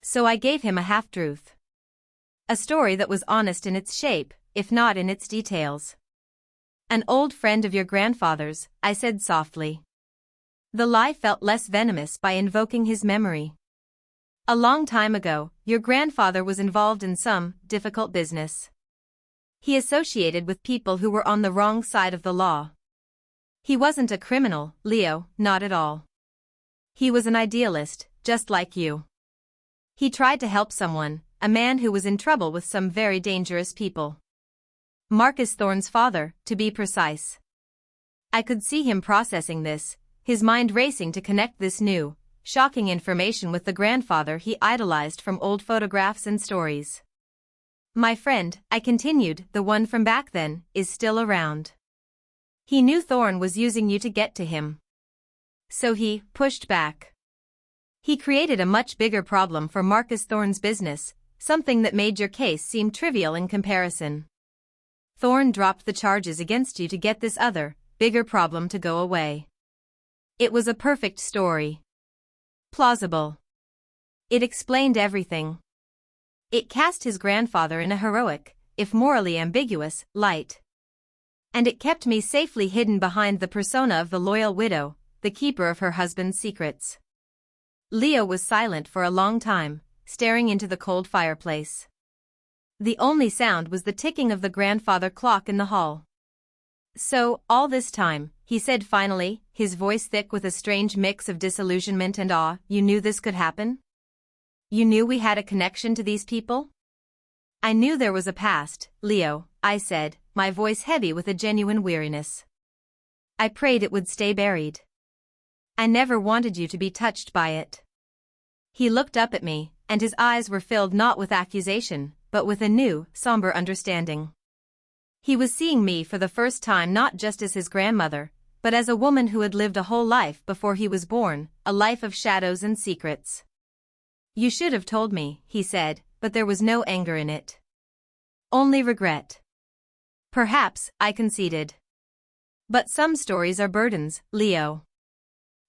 So I gave him a half-truth. A story that was honest in its shape, if not in its details. An old friend of your grandfather's, I said softly. The lie felt less venomous by invoking his memory. A long time ago, your grandfather was involved in some difficult business. He associated with people who were on the wrong side of the law. He wasn't a criminal, Leo, not at all. He was an idealist, just like you. He tried to help someone, a man who was in trouble with some very dangerous people. Marcus Thorn's father, to be precise. I could see him processing this, his mind racing to connect this new, shocking information with the grandfather he idolized from old photographs and stories. My friend, I continued, the one from back then, is still around. He knew Thorn was using you to get to him. So he pushed back. He created a much bigger problem for Marcus Thorn's business, something that made your case seem trivial in comparison. Thorn dropped the charges against you to get this other, bigger problem to go away. It was a perfect story. Plausible. It explained everything. It cast his grandfather in a heroic, if morally ambiguous, light. And it kept me safely hidden behind the persona of the loyal widow, the keeper of her husband's secrets. Leo was silent for a long time, staring into the cold fireplace. The only sound was the ticking of the grandfather clock in the hall. So, all this time, he said finally, his voice thick with a strange mix of disillusionment and awe, you knew this could happen? You knew we had a connection to these people? I knew there was a past, Leo, I said, my voice heavy with a genuine weariness. I prayed it would stay buried. I never wanted you to be touched by it. He looked up at me, and his eyes were filled not with accusation, but with a new, somber understanding. He was seeing me for the first time not just as his grandmother, but as a woman who had lived a whole life before he was born, a life of shadows and secrets. You should have told me, he said, but there was no anger in it. Only regret. Perhaps, I conceded. But some stories are burdens, Leo.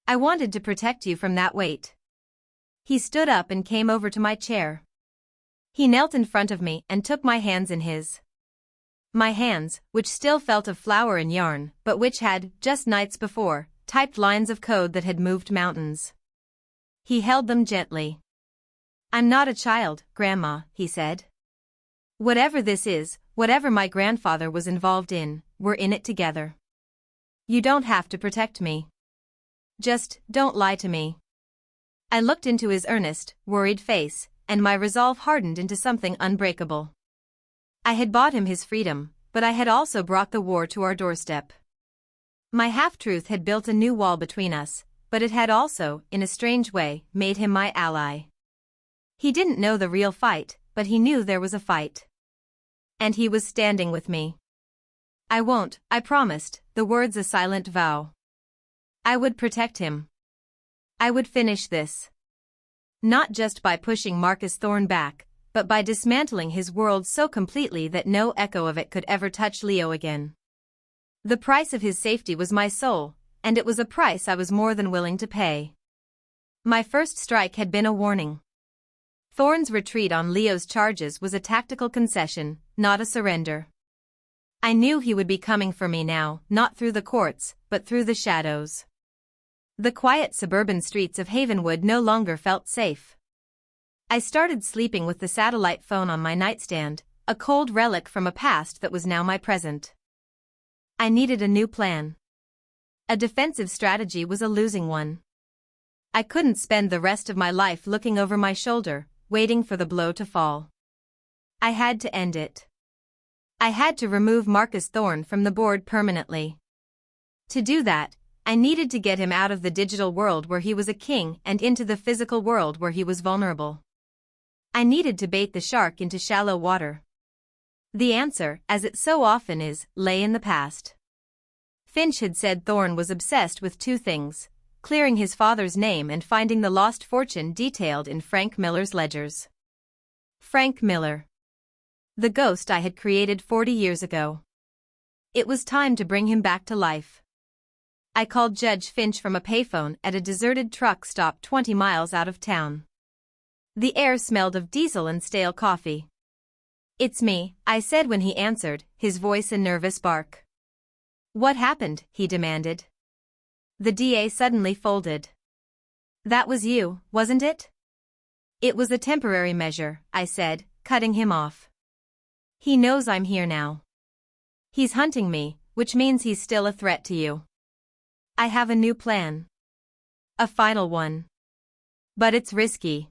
I wanted to protect you from that weight. He stood up and came over to my chair. He knelt in front of me and took my hands in his. My hands, which still felt of flour and yarn, but which had, just nights before, typed lines of code that had moved mountains. He held them gently. I'm not a child, Grandma, he said. Whatever this is, whatever my grandfather was involved in, we're in it together. You don't have to protect me. Just, don't lie to me. I looked into his earnest, worried face, and my resolve hardened into something unbreakable. I had bought him his freedom, but I had also brought the war to our doorstep. My half-truth had built a new wall between us, but it had also, in a strange way, made him my ally. He didn't know the real fight, but he knew there was a fight. And he was standing with me. I won't, I promised, the words a silent vow. I would protect him. I would finish this. Not just by pushing Marcus Thorn back, but by dismantling his world so completely that no echo of it could ever touch Leo again. The price of his safety was my soul, and it was a price I was more than willing to pay. My first strike had been a warning. Thorn's retreat on Leo's charges was a tactical concession, not a surrender. I knew he would be coming for me now, not through the courts, but through the shadows. The quiet suburban streets of Havenwood no longer felt safe. I started sleeping with the satellite phone on my nightstand, a cold relic from a past that was now my present. I needed a new plan. A defensive strategy was a losing one. I couldn't spend the rest of my life looking over my shoulder, waiting for the blow to fall. I had to end it. I had to remove Marcus Thorne from the board permanently. To do that, I needed to get him out of the digital world where he was a king and into the physical world where he was vulnerable. I needed to bait the shark into shallow water. The answer, as it so often is, lay in the past. Finch had said Thorne was obsessed with two things: clearing his father's name and finding the lost fortune detailed in Frank Miller's ledgers. Frank Miller. The ghost I had created 40 years ago. It was time to bring him back to life. I called Judge Finch from a payphone at a deserted truck stop 20 miles out of town. The air smelled of diesel and stale coffee. "It's me," I said when he answered, his voice a nervous bark. "What happened?" he demanded. The DA suddenly folded. "That was you, wasn't it?" "It was a temporary measure," I said, cutting him off. "He knows I'm here now. He's hunting me, which means he's still a threat to you. I have a new plan. A final one. But it's risky.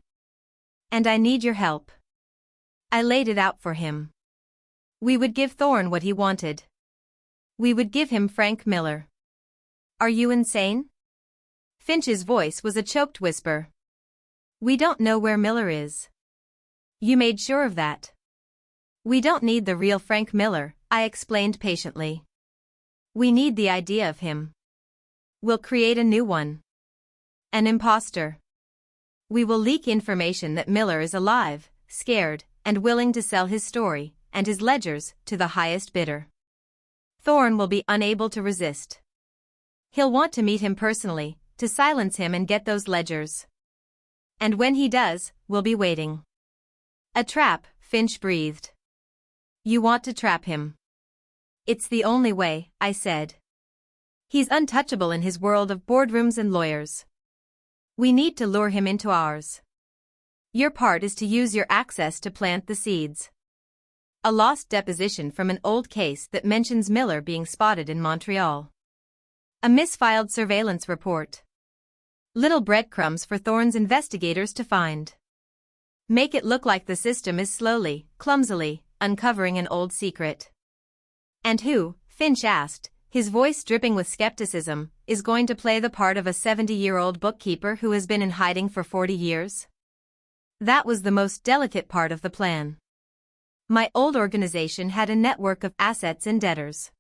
And I need your help." I laid it out for him. We would give Thorne what he wanted. We would give him Frank Miller. "Are you insane?" Finch's voice was a choked whisper. "We don't know where Miller is." "You made sure of that." "We don't need the real Frank Miller," I explained patiently. "We need the idea of him. We'll create a new one. An imposter. We will leak information that Miller is alive, scared, and willing to sell his story and his ledgers to the highest bidder. Thorne will be unable to resist. He'll want to meet him personally, to silence him and get those ledgers. And when he does, we'll be waiting." "A trap," Finch breathed. "You want to trap him." "It's the only way," I said. "He's untouchable in his world of boardrooms and lawyers. We need to lure him into ours. Your part is to use your access to plant the seeds." A lost deposition from an old case that mentions Miller being spotted in Montreal. A misfiled surveillance report. Little breadcrumbs for Thorne's investigators to find. Make it look like the system is slowly, clumsily, uncovering an old secret. "And who," Finch asked, his voice dripping with skepticism, "is going to play the part of a 70-year-old bookkeeper who has been in hiding for 40 years? That was the most delicate part of the plan. My old organization had a network of assets and debtors.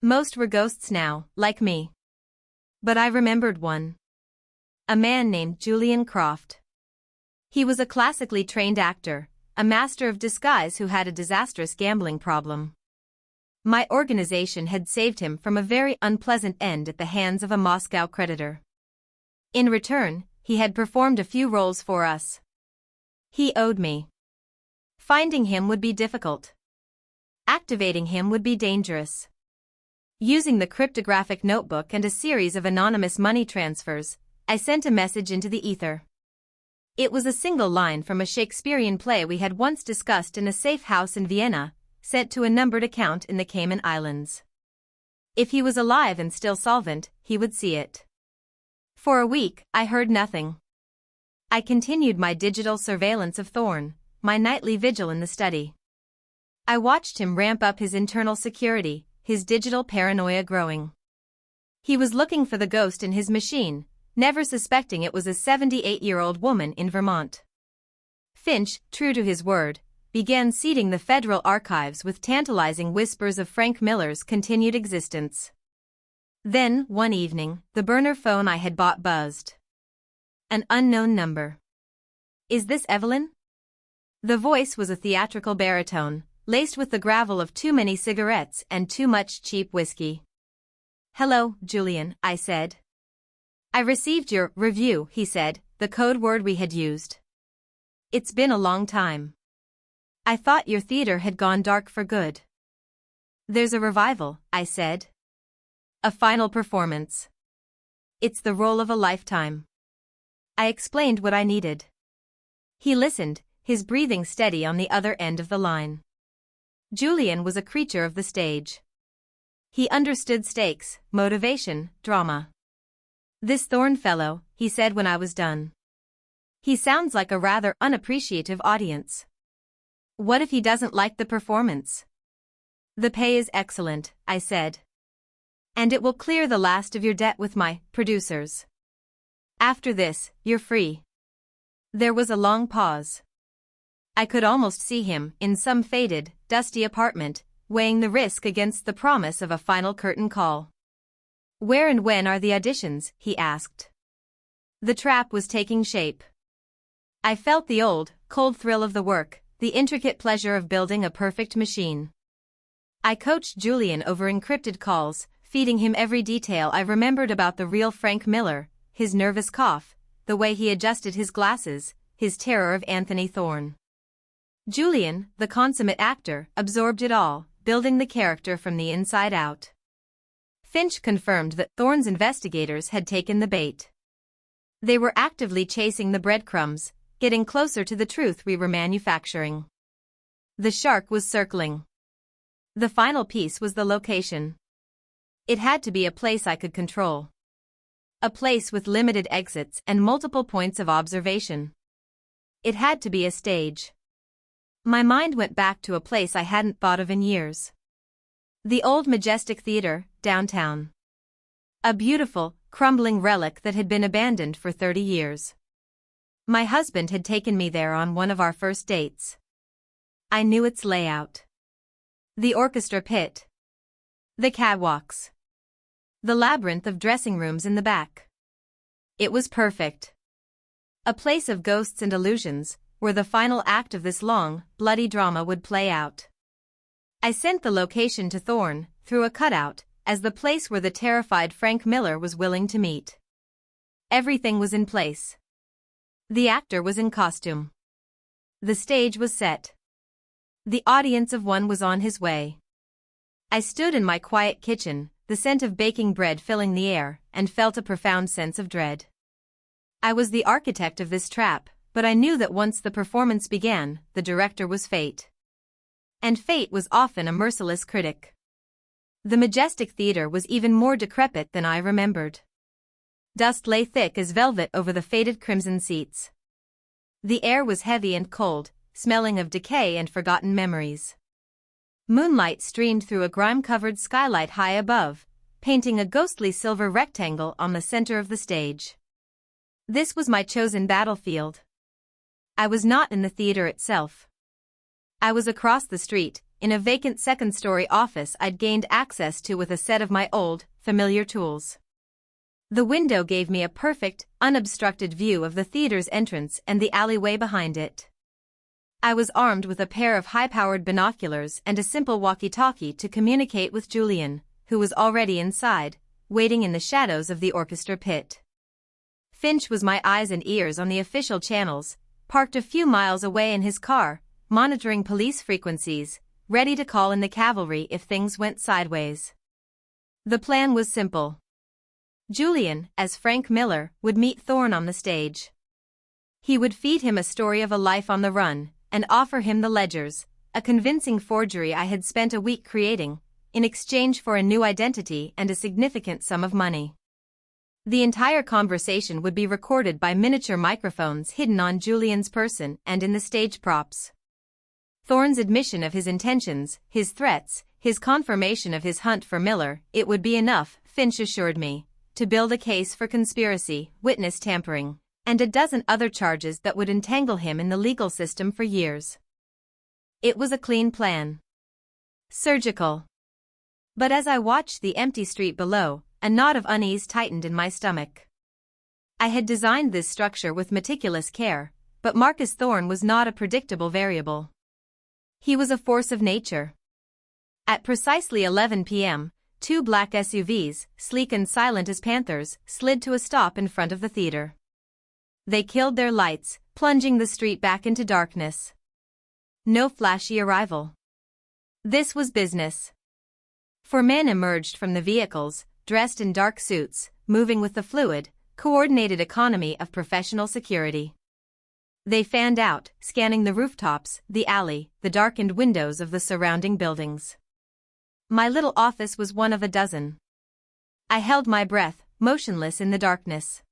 Most were ghosts now, like me. But I remembered one. A man named Julian Croft. He was a classically trained actor, a master of disguise who had a disastrous gambling problem. My organization had saved him from a very unpleasant end at the hands of a Moscow creditor. In return, he had performed a few roles for us. He owed me. Finding him would be difficult. Activating him would be dangerous. Using the cryptographic notebook and a series of anonymous money transfers, I sent a message into the ether. It was a single line from a Shakespearean play we had once discussed in a safe house in Vienna, sent to a numbered account in the Cayman Islands. If he was alive and still solvent, he would see it. For a week, I heard nothing. I continued my digital surveillance of Thorne, my nightly vigil in the study. I watched him ramp up his internal security, his digital paranoia growing. He was looking for the ghost in his machine, never suspecting it was a 78-year-old woman in Vermont. Finch, true to his word, began seeding the federal archives with tantalizing whispers of Frank Miller's continued existence. Then, one evening, the burner phone I had bought buzzed. An unknown number. "Is this Evelyn?" The voice was a theatrical baritone, laced with the gravel of too many cigarettes and too much cheap whiskey. "Hello, Julian," I said. "I received your review," he said, the code word we had used. "It's been a long time. I thought your theater had gone dark for good." "There's a revival," I said. "A final performance. It's the role of a lifetime." I explained what I needed. He listened, his breathing steady on the other end of the line. Julian was a creature of the stage. He understood stakes, motivation, drama. "This Thorne fellow," he said when I was done. He sounds like a rather unappreciative audience. What if he doesn't like the performance? The pay is excellent, I said. And it will clear the last of your debt with my producers. After this, you're free. There was a long pause. I could almost see him, in some faded, dusty apartment, weighing the risk against the promise of a final curtain call. Where and when are the auditions? He asked. The trap was taking shape. I felt the old, cold thrill of the work, the intricate pleasure of building a perfect machine. I coached Julian over encrypted calls, feeding him every detail I remembered about the real Frank Miller, his nervous cough, the way he adjusted his glasses, his terror of Anthony Thorne. Julian, the consummate actor, absorbed it all, building the character from the inside out. Finch confirmed that Thorne's investigators had taken the bait. They were actively chasing the breadcrumbs, getting closer to the truth we were manufacturing. The shark was circling. The final piece was the location. It had to be a place I could control. A place with limited exits and multiple points of observation. It had to be a stage. My mind went back to a place I hadn't thought of in years. The old Majestic Theater, downtown. A beautiful, crumbling relic that had been abandoned for 30 years. My husband had taken me there on one of our first dates. I knew its layout. The orchestra pit. The catwalks. The labyrinth of dressing rooms in the back. It was perfect. A place of ghosts and illusions, where the final act of this long, bloody drama would play out. I sent the location to Thorne, through a cutout, as the place where the terrified Frank Miller was willing to meet. Everything was in place. The actor was in costume. The stage was set. The audience of one was on his way. I stood in my quiet kitchen, the scent of baking bread filling the air, and felt a profound sense of dread. I was the architect of this trap, but I knew that once the performance began, the director was fate. And fate was often a merciless critic. The Majestic Theater was even more decrepit than I remembered. Dust lay thick as velvet over the faded crimson seats. The air was heavy and cold, smelling of decay and forgotten memories. Moonlight streamed through a grime-covered skylight high above, painting a ghostly silver rectangle on the center of the stage. This was my chosen battlefield. I was not in the theater itself. I was across the street, in a vacant second-story office I'd gained access to with a set of my old, familiar tools. The window gave me a perfect, unobstructed view of the theater's entrance and the alleyway behind it. I was armed with a pair of high-powered binoculars and a simple walkie-talkie to communicate with Julian, who was already inside, waiting in the shadows of the orchestra pit. Finch was my eyes and ears on the official channels, parked a few miles away in his car, monitoring police frequencies, ready to call in the cavalry if things went sideways. The plan was simple. Julian, as Frank Miller, would meet Thorne on the stage. He would feed him a story of a life on the run, and offer him the ledgers, a convincing forgery I had spent a week creating, in exchange for a new identity and a significant sum of money. The entire conversation would be recorded by miniature microphones hidden on Julian's person and in the stage props. Thorne's admission of his intentions, his threats, his confirmation of his hunt for Miller, it would be enough, Finch assured me, to build a case for conspiracy, witness tampering, and a dozen other charges that would entangle him in the legal system for years. It was a clean plan. Surgical. But as I watched the empty street below, a knot of unease tightened in my stomach. I had designed this structure with meticulous care, but Marcus Thorne was not a predictable variable. He was a force of nature. At precisely 11 p.m., 2 black SUVs, sleek and silent as panthers, slid to a stop in front of the theater. They killed their lights, plunging the street back into darkness. No flashy arrival. This was business. 4 men emerged from the vehicles, dressed in dark suits, moving with the fluid, coordinated economy of professional security. They fanned out, scanning the rooftops, the alley, the darkened windows of the surrounding buildings. My little office was one of a dozen. I held my breath, motionless in the darkness.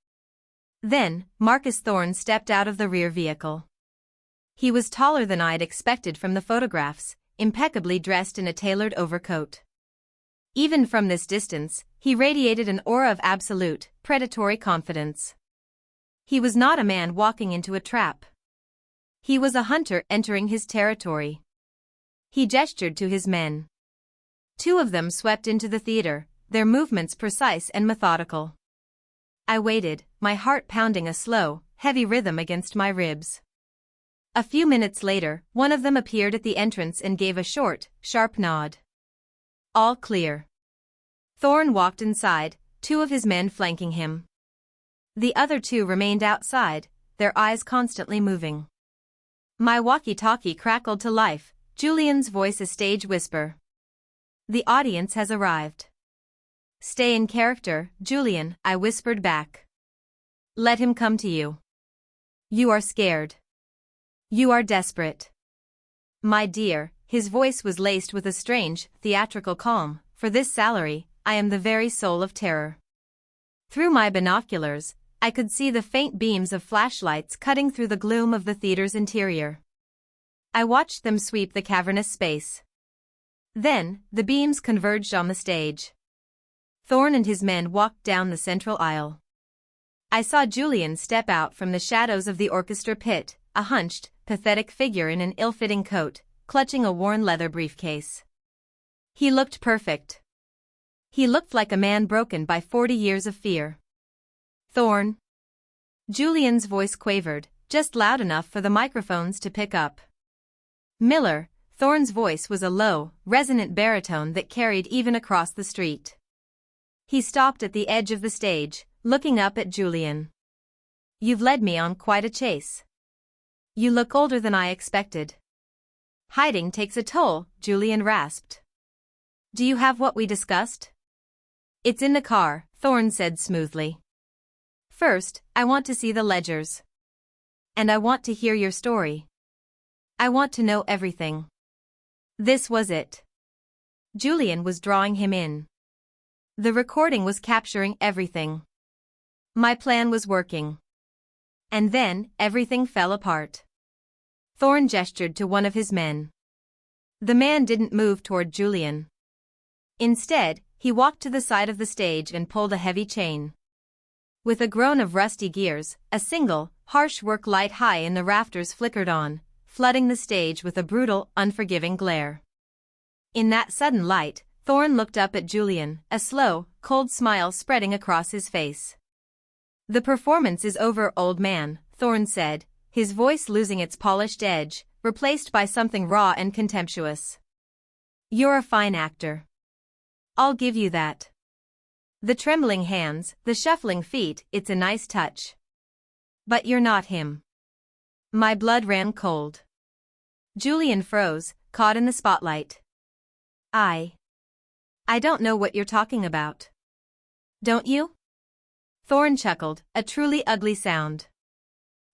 Then, Marcus Thorne stepped out of the rear vehicle. He was taller than I'd expected from the photographs, impeccably dressed in a tailored overcoat. Even from this distance, he radiated an aura of absolute, predatory confidence. He was not a man walking into a trap. He was a hunter entering his territory. He gestured to his men. Two of them swept into the theater, their movements precise and methodical. I waited, my heart pounding a slow, heavy rhythm against my ribs. A few minutes later, one of them appeared at the entrance and gave a short, sharp nod. All clear. Thorne walked inside, two of his men flanking him. The other two remained outside, their eyes constantly moving. My walkie-talkie crackled to life, Julian's voice a stage whisper. The audience has arrived. Stay in character, Julian, I whispered back. Let him come to you. You are scared. You are desperate. My dear, his voice was laced with a strange, theatrical calm. For this salary, I am the very soul of terror. Through my binoculars, I could see the faint beams of flashlights cutting through the gloom of the theater's interior. I watched them sweep the cavernous space. Then, the beams converged on the stage. Thorne and his men walked down the central aisle. I saw Julian step out from the shadows of the orchestra pit, a hunched, pathetic figure in an ill-fitting coat, clutching a worn leather briefcase. He looked perfect. He looked like a man broken by 40 years of fear. Thorne. Julian's voice quavered, just loud enough for the microphones to pick up. Miller. Thorne's voice was a low, resonant baritone that carried even across the street. He stopped at the edge of the stage, looking up at Julian. You've led me on quite a chase. You look older than I expected. Hiding takes a toll, Julian rasped. Do you have what we discussed? It's in the car, Thorne said smoothly. First, I want to see the ledgers. And I want to hear your story. I want to know everything. This was it. Julian was drawing him in. The recording was capturing everything. My plan was working. And then, everything fell apart. Thorne gestured to one of his men. The man didn't move toward Julian. Instead, he walked to the side of the stage and pulled a heavy chain. With a groan of rusty gears, a single, harsh work light high in the rafters flickered on, flooding the stage with a brutal, unforgiving glare. In that sudden light, Thorne looked up at Julian, a slow, cold smile spreading across his face. The performance is over, old man, Thorne said, his voice losing its polished edge, replaced by something raw and contemptuous. You're a fine actor. I'll give you that. The trembling hands, the shuffling feet, it's a nice touch. But you're not him. My blood ran cold. Julian froze, caught in the spotlight. I don't know what you're talking about. Don't you? Thorne chuckled, a truly ugly sound.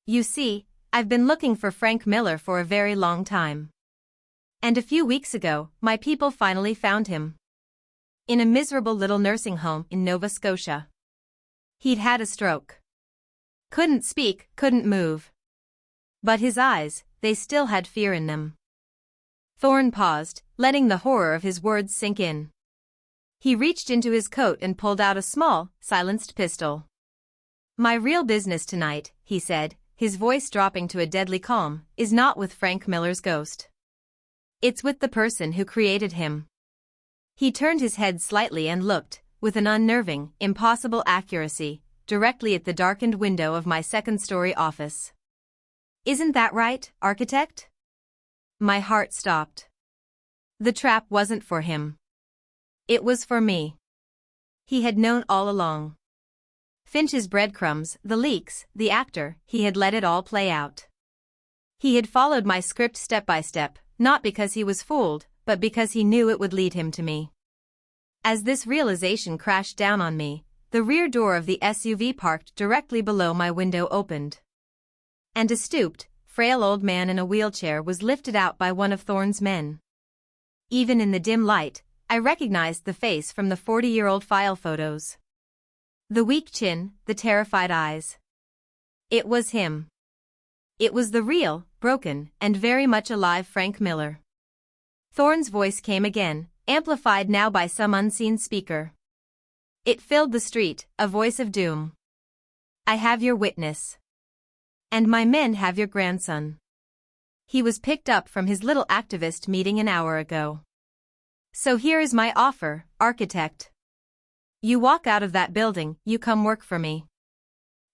You see, I've been looking for Frank Miller for a very long time. And a few weeks ago, my people finally found him. In a miserable little nursing home in Nova Scotia. He'd had a stroke. Couldn't speak, couldn't move. But his eyes, they still had fear in them. Thorne paused, letting the horror of his words sink in. He reached into his coat and pulled out a small, silenced pistol. My real business tonight, he said, his voice dropping to a deadly calm, is not with Frank Miller's ghost. It's with the person who created him. He turned his head slightly and looked, with an unnerving, impossible accuracy, directly at the darkened window of my second-story office. Isn't that right, architect? My heart stopped. The trap wasn't for him. It was for me. He had known all along. Finch's breadcrumbs, the leaks, the actor, he had let it all play out. He had followed my script step by step, not because he was fooled, but because he knew it would lead him to me. As this realization crashed down on me, the rear door of the SUV parked directly below my window opened. And a stooped, frail old man in a wheelchair was lifted out by one of Thorne's men. Even in the dim light, I recognized the face from the 40-year-old file photos. The weak chin, the terrified eyes. It was him. It was the real, broken, and very much alive Frank Miller. Thorne's voice came again, amplified now by some unseen speaker. It filled the street, a voice of doom. I have your witness. And my men have your grandson. He was picked up from his little activist meeting an hour ago. So here is my offer, architect. You walk out of that building, you come work for me.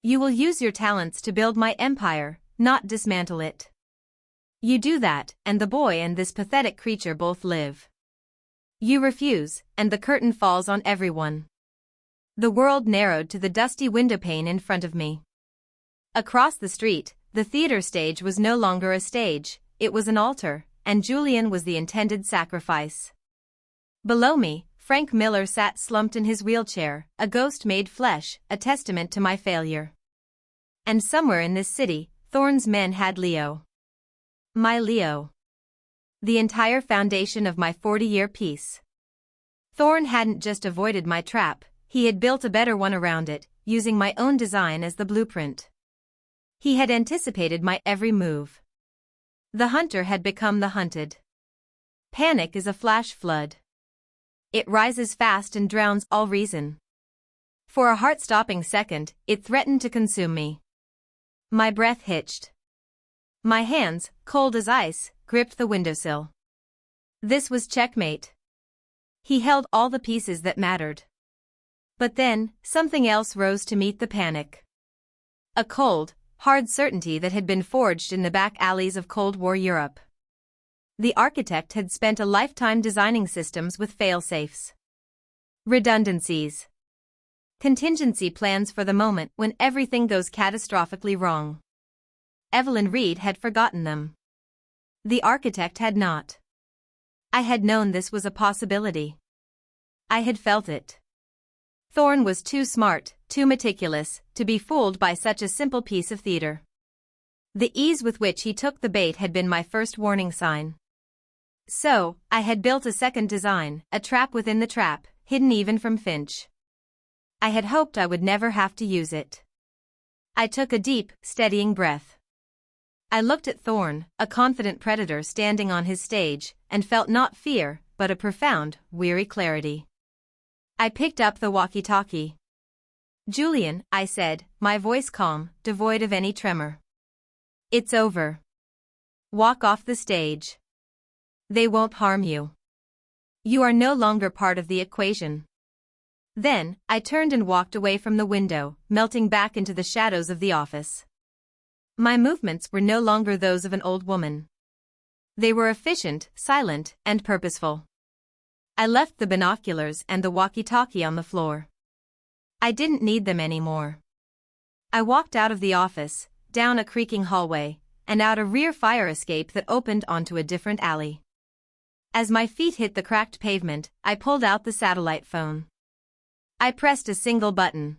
You will use your talents to build my empire, not dismantle it. You do that, and the boy and this pathetic creature both live. You refuse, and the curtain falls on everyone. The world narrowed to the dusty windowpane in front of me. Across the street, the theater stage was no longer a stage, it was an altar, and Julian was the intended sacrifice. Below me, Frank Miller sat slumped in his wheelchair, a ghost made flesh, a testament to my failure. And somewhere in this city, Thorne's men had Leo. My Leo. The entire foundation of my 40-year peace. Thorne hadn't just avoided my trap, he had built a better one around it, using my own design as the blueprint. He had anticipated my every move. The hunter had become the hunted. Panic is a flash flood. It rises fast and drowns all reason. For a heart-stopping second, it threatened to consume me. My breath hitched. My hands, cold as ice, gripped the windowsill. This was checkmate. He held all the pieces that mattered. But then, something else rose to meet the panic. A cold, hard certainty that had been forged in the back alleys of Cold War Europe. The architect had spent a lifetime designing systems with fail-safes. Redundancies. Contingency plans for the moment when everything goes catastrophically wrong. Evelyn Reed had forgotten them. The architect had not. I had known this was a possibility. I had felt it. Thorne was too smart, too meticulous, to be fooled by such a simple piece of theater. The ease with which he took the bait had been my first warning sign. So, I had built a second design, a trap within the trap, hidden even from Finch. I had hoped I would never have to use it. I took a deep, steadying breath. I looked at Thorne, a confident predator standing on his stage, and felt not fear, but a profound, weary clarity. I picked up the walkie-talkie. Julian, I said, my voice calm, devoid of any tremor. It's over. Walk off the stage. They won't harm you. You are no longer part of the equation. Then, I turned and walked away from the window, melting back into the shadows of the office. My movements were no longer those of an old woman. They were efficient, silent, and purposeful. I left the binoculars and the walkie-talkie on the floor. I didn't need them anymore. I walked out of the office, down a creaking hallway, and out a rear fire escape that opened onto a different alley. As my feet hit the cracked pavement, I pulled out the satellite phone. I pressed a single button.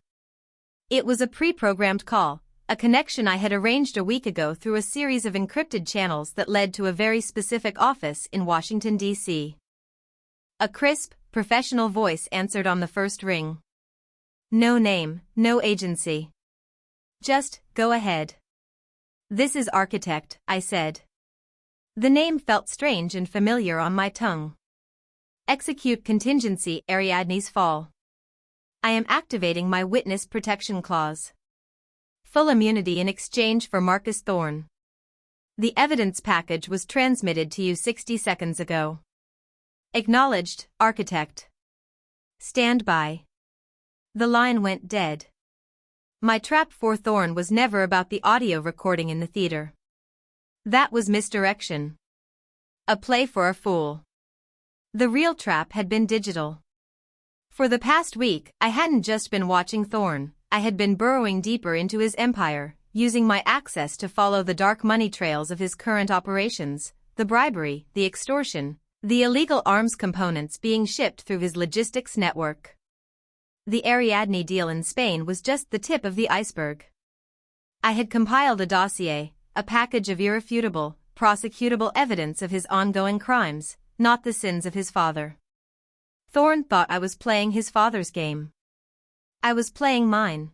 It was a pre-programmed call, a connection I had arranged a week ago through a series of encrypted channels that led to a very specific office in Washington, D.C. A crisp, professional voice answered on the first ring. No name, no agency. Just, go ahead. This is Architect, I said. The name felt strange and familiar on my tongue. Execute contingency, Ariadne's fall. I am activating my witness protection clause. Full immunity in exchange for Marcus Thorne. The evidence package was transmitted to you 60 seconds ago. Acknowledged, Architect. Stand by. The line went dead. My trap for Thorne was never about the audio recording in the theater. That was misdirection. A play for a fool. The real trap had been digital. For the past week, I hadn't just been watching Thorne, I had been burrowing deeper into his empire, using my access to follow the dark money trails of his current operations, the bribery, the extortion, the illegal arms components being shipped through his logistics network. The Ariadne deal in Spain was just the tip of the iceberg. I had compiled a dossier, a package of irrefutable, prosecutable evidence of his ongoing crimes, not the sins of his father. Thorne thought I was playing his father's game. I was playing mine.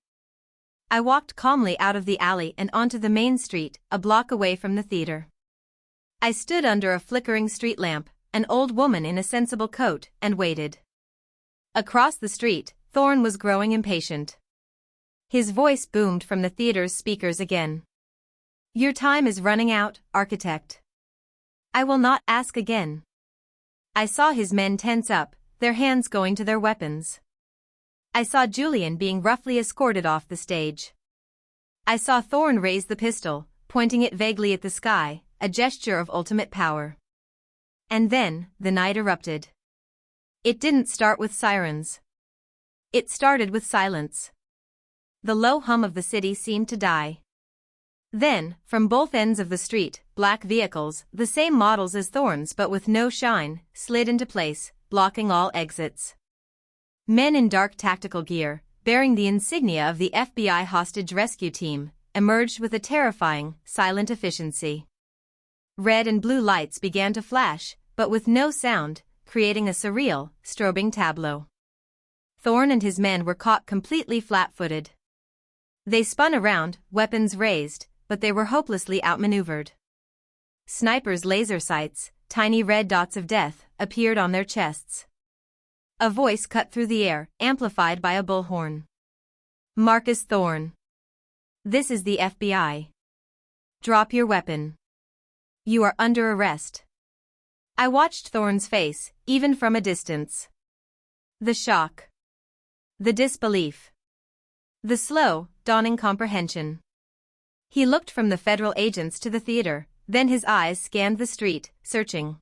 I walked calmly out of the alley and onto the main street, a block away from the theater. I stood under a flickering street lamp, an old woman in a sensible coat, and waited. Across the street, Thorne was growing impatient. His voice boomed from the theater's speakers again. "Your time is running out, architect. I will not ask again." I saw his men tense up, their hands going to their weapons. I saw Julian being roughly escorted off the stage. I saw Thorne raise the pistol, pointing it vaguely at the sky, a gesture of ultimate power. And then, the night erupted. It didn't start with sirens. It started with silence. The low hum of the city seemed to die. Then, from both ends of the street, black vehicles, the same models as Thorne's but with no shine, slid into place, blocking all exits. Men in dark tactical gear, bearing the insignia of the FBI hostage rescue team, emerged with a terrifying, silent efficiency. Red and blue lights began to flash, but with no sound, creating a surreal, strobing tableau. Thorne and his men were caught completely flat-footed. They spun around, weapons raised, but they were hopelessly outmaneuvered. Snipers' laser sights, tiny red dots of death, appeared on their chests. A voice cut through the air, amplified by a bullhorn. "Marcus Thorne. This is the FBI. Drop your weapon. You are under arrest." I watched Thorne's face, even from a distance. The shock. The disbelief. The slow, dawning comprehension. He looked from the federal agents to the theater, then his eyes scanned the street, searching.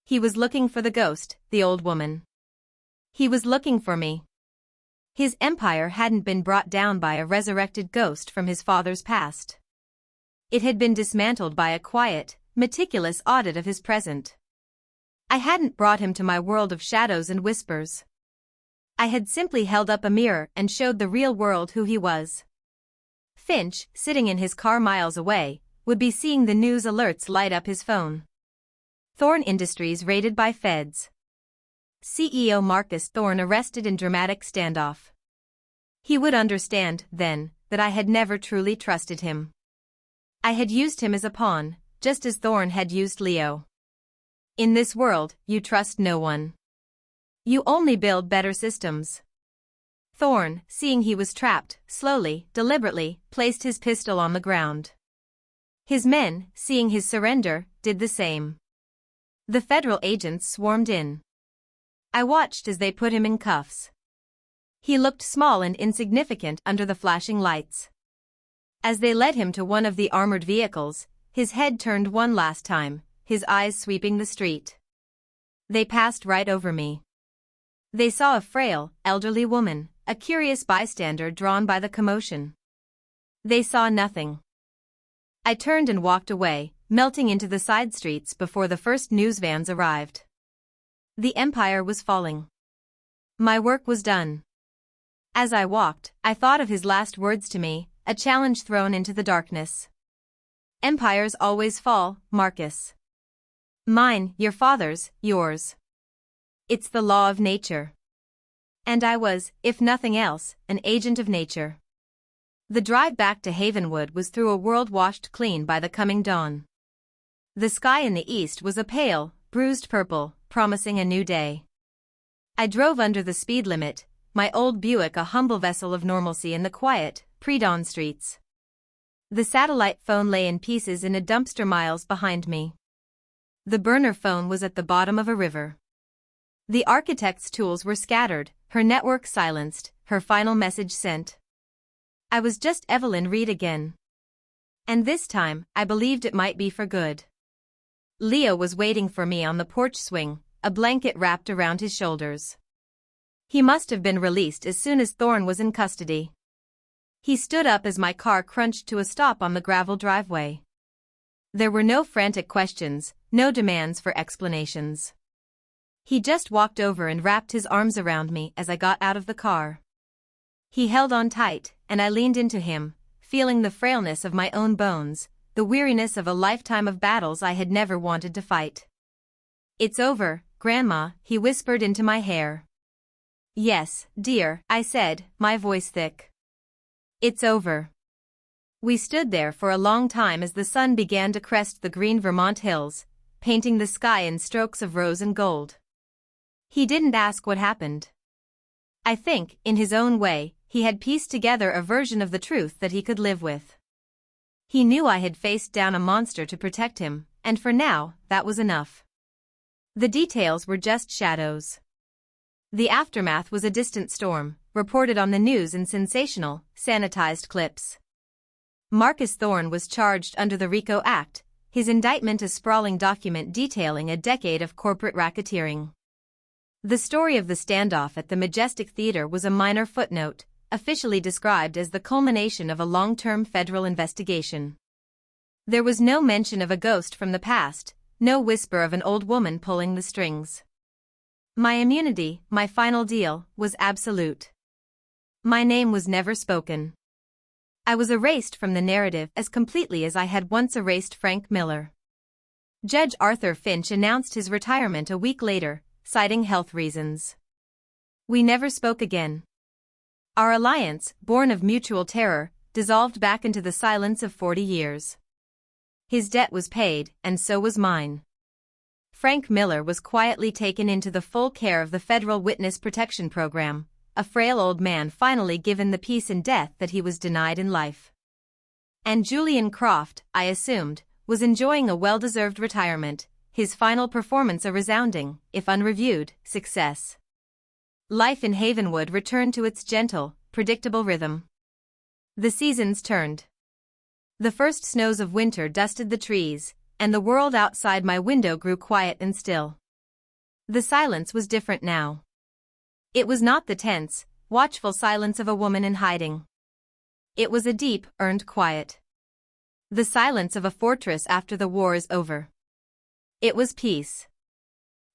He was looking for the ghost, the old woman. He was looking for me. His empire hadn't been brought down by a resurrected ghost from his father's past. It had been dismantled by a quiet, meticulous audit of his present. I hadn't brought him to my world of shadows and whispers. I had simply held up a mirror and showed the real world who he was. Finch, sitting in his car miles away, would be seeing the news alerts light up his phone. Thorne Industries raided by feds. CEO Marcus Thorne arrested in dramatic standoff. He would understand, then, that I had never truly trusted him. I had used him as a pawn, just as Thorne had used Leo. In this world, you trust no one. You only build better systems. Thorne, seeing he was trapped, slowly, deliberately, placed his pistol on the ground. His men, seeing his surrender, did the same. The federal agents swarmed in. I watched as they put him in cuffs. He looked small and insignificant under the flashing lights. As they led him to one of the armored vehicles, his head turned one last time, his eyes sweeping the street. They passed right over me. They saw a frail, elderly woman, a curious bystander drawn by the commotion. They saw nothing. I turned and walked away, melting into the side streets before the first news vans arrived. The empire was falling. My work was done. As I walked, I thought of his last words to me, a challenge thrown into the darkness. Empires always fall, Marcus. Mine, your father's, yours. It's the law of nature. And I was, if nothing else, an agent of nature. The drive back to Havenwood was through a world washed clean by the coming dawn. The sky in the east was a pale, bruised purple, promising a new day. I drove under the speed limit, my old Buick a humble vessel of normalcy in the quiet, pre-dawn streets. The satellite phone lay in pieces in a dumpster miles behind me. The burner phone was at the bottom of a river. The architect's tools were scattered, her network silenced, her final message sent. I was just Evelyn Reed again. And this time, I believed it might be for good. Leo was waiting for me on the porch swing, a blanket wrapped around his shoulders. He must have been released as soon as Thorne was in custody. He stood up as my car crunched to a stop on the gravel driveway. There were no frantic questions, no demands for explanations. He just walked over and wrapped his arms around me as I got out of the car. He held on tight, and I leaned into him, feeling the frailness of my own bones, the weariness of a lifetime of battles I had never wanted to fight. "It's over, Grandma," he whispered into my hair. "Yes, dear," I said, my voice thick. It's over. We stood there for a long time as the sun began to crest the green Vermont hills, painting the sky in strokes of rose and gold. He didn't ask what happened. I think, in his own way, he had pieced together a version of the truth that he could live with. He knew I had faced down a monster to protect him, and for now, that was enough. The details were just shadows. The aftermath was a distant storm, reported on the news in sensational, sanitized clips. Marcus Thorne was charged under the RICO Act, his indictment a sprawling document detailing a decade of corporate racketeering. The story of the standoff at the Majestic Theater was a minor footnote, officially described as the culmination of a long-term federal investigation. There was no mention of a ghost from the past, no whisper of an old woman pulling the strings. My immunity, my final deal, was absolute. My name was never spoken. I was erased from the narrative as completely as I had once erased Frank Miller. Judge Arthur Finch announced his retirement a week later, citing health reasons. We never spoke again. Our alliance, born of mutual terror, dissolved back into the silence of 40 years. His debt was paid, and so was mine. Frank Miller was quietly taken into the full care of the Federal Witness Protection Program, a frail old man finally given the peace in death that he was denied in life. And Julian Croft, I assumed, was enjoying a well-deserved retirement, his final performance a resounding, if unreviewed, success. Life in Havenwood returned to its gentle, predictable rhythm. The seasons turned. The first snows of winter dusted the trees, and the world outside my window grew quiet and still. The silence was different now. It was not the tense, watchful silence of a woman in hiding. It was a deep, earned quiet. The silence of a fortress after the war is over. It was peace.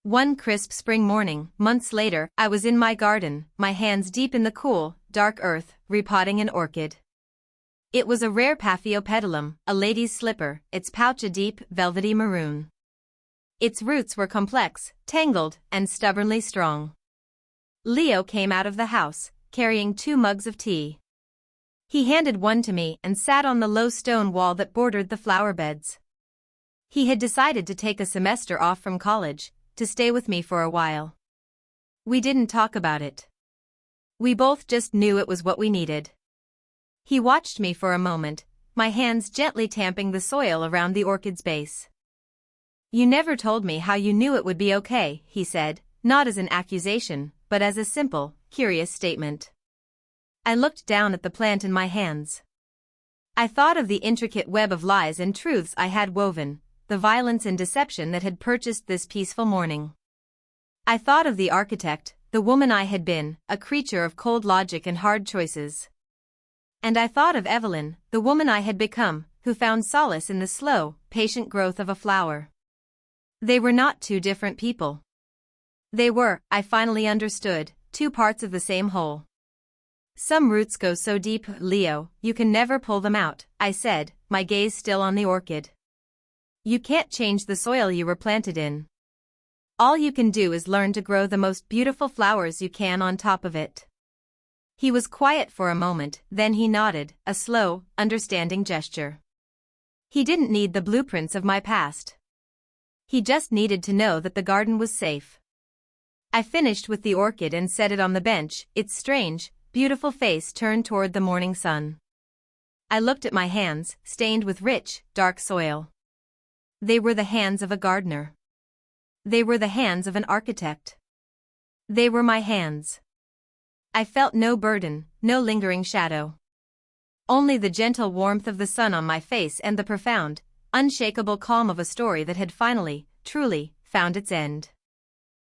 One crisp spring morning, months later, I was in my garden, my hands deep in the cool, dark earth, repotting an orchid. It was a rare Paphiopedilum, a lady's slipper, its pouch a deep, velvety maroon. Its roots were complex, tangled, and stubbornly strong. Leo came out of the house, carrying 2 mugs of tea. He handed one to me and sat on the low stone wall that bordered the flower beds. He had decided to take a semester off from college, to stay with me for a while. We didn't talk about it. We both just knew it was what we needed. He watched me for a moment, my hands gently tamping the soil around the orchid's base. You never told me how you knew it would be okay, he said, not as an accusation, but as a simple, curious statement. I looked down at the plant in my hands. I thought of the intricate web of lies and truths I had woven, the violence and deception that had purchased this peaceful morning. I thought of the architect, the woman I had been, a creature of cold logic and hard choices. And I thought of Evelyn, the woman I had become, who found solace in the slow, patient growth of a flower. They were not 2 different people. They were, I finally understood, 2 parts of the same whole. Some roots go so deep, Leo, you can never pull them out, I said, my gaze still on the orchid. You can't change the soil you were planted in. All you can do is learn to grow the most beautiful flowers you can on top of it. He was quiet for a moment, then he nodded, a slow, understanding gesture. He didn't need the blueprints of my past. He just needed to know that the garden was safe. I finished with the orchid and set it on the bench, its strange, beautiful face turned toward the morning sun. I looked at my hands, stained with rich, dark soil. They were the hands of a gardener. They were the hands of an architect. They were my hands. I felt no burden, no lingering shadow. Only the gentle warmth of the sun on my face and the profound, unshakable calm of a story that had finally, truly, found its end.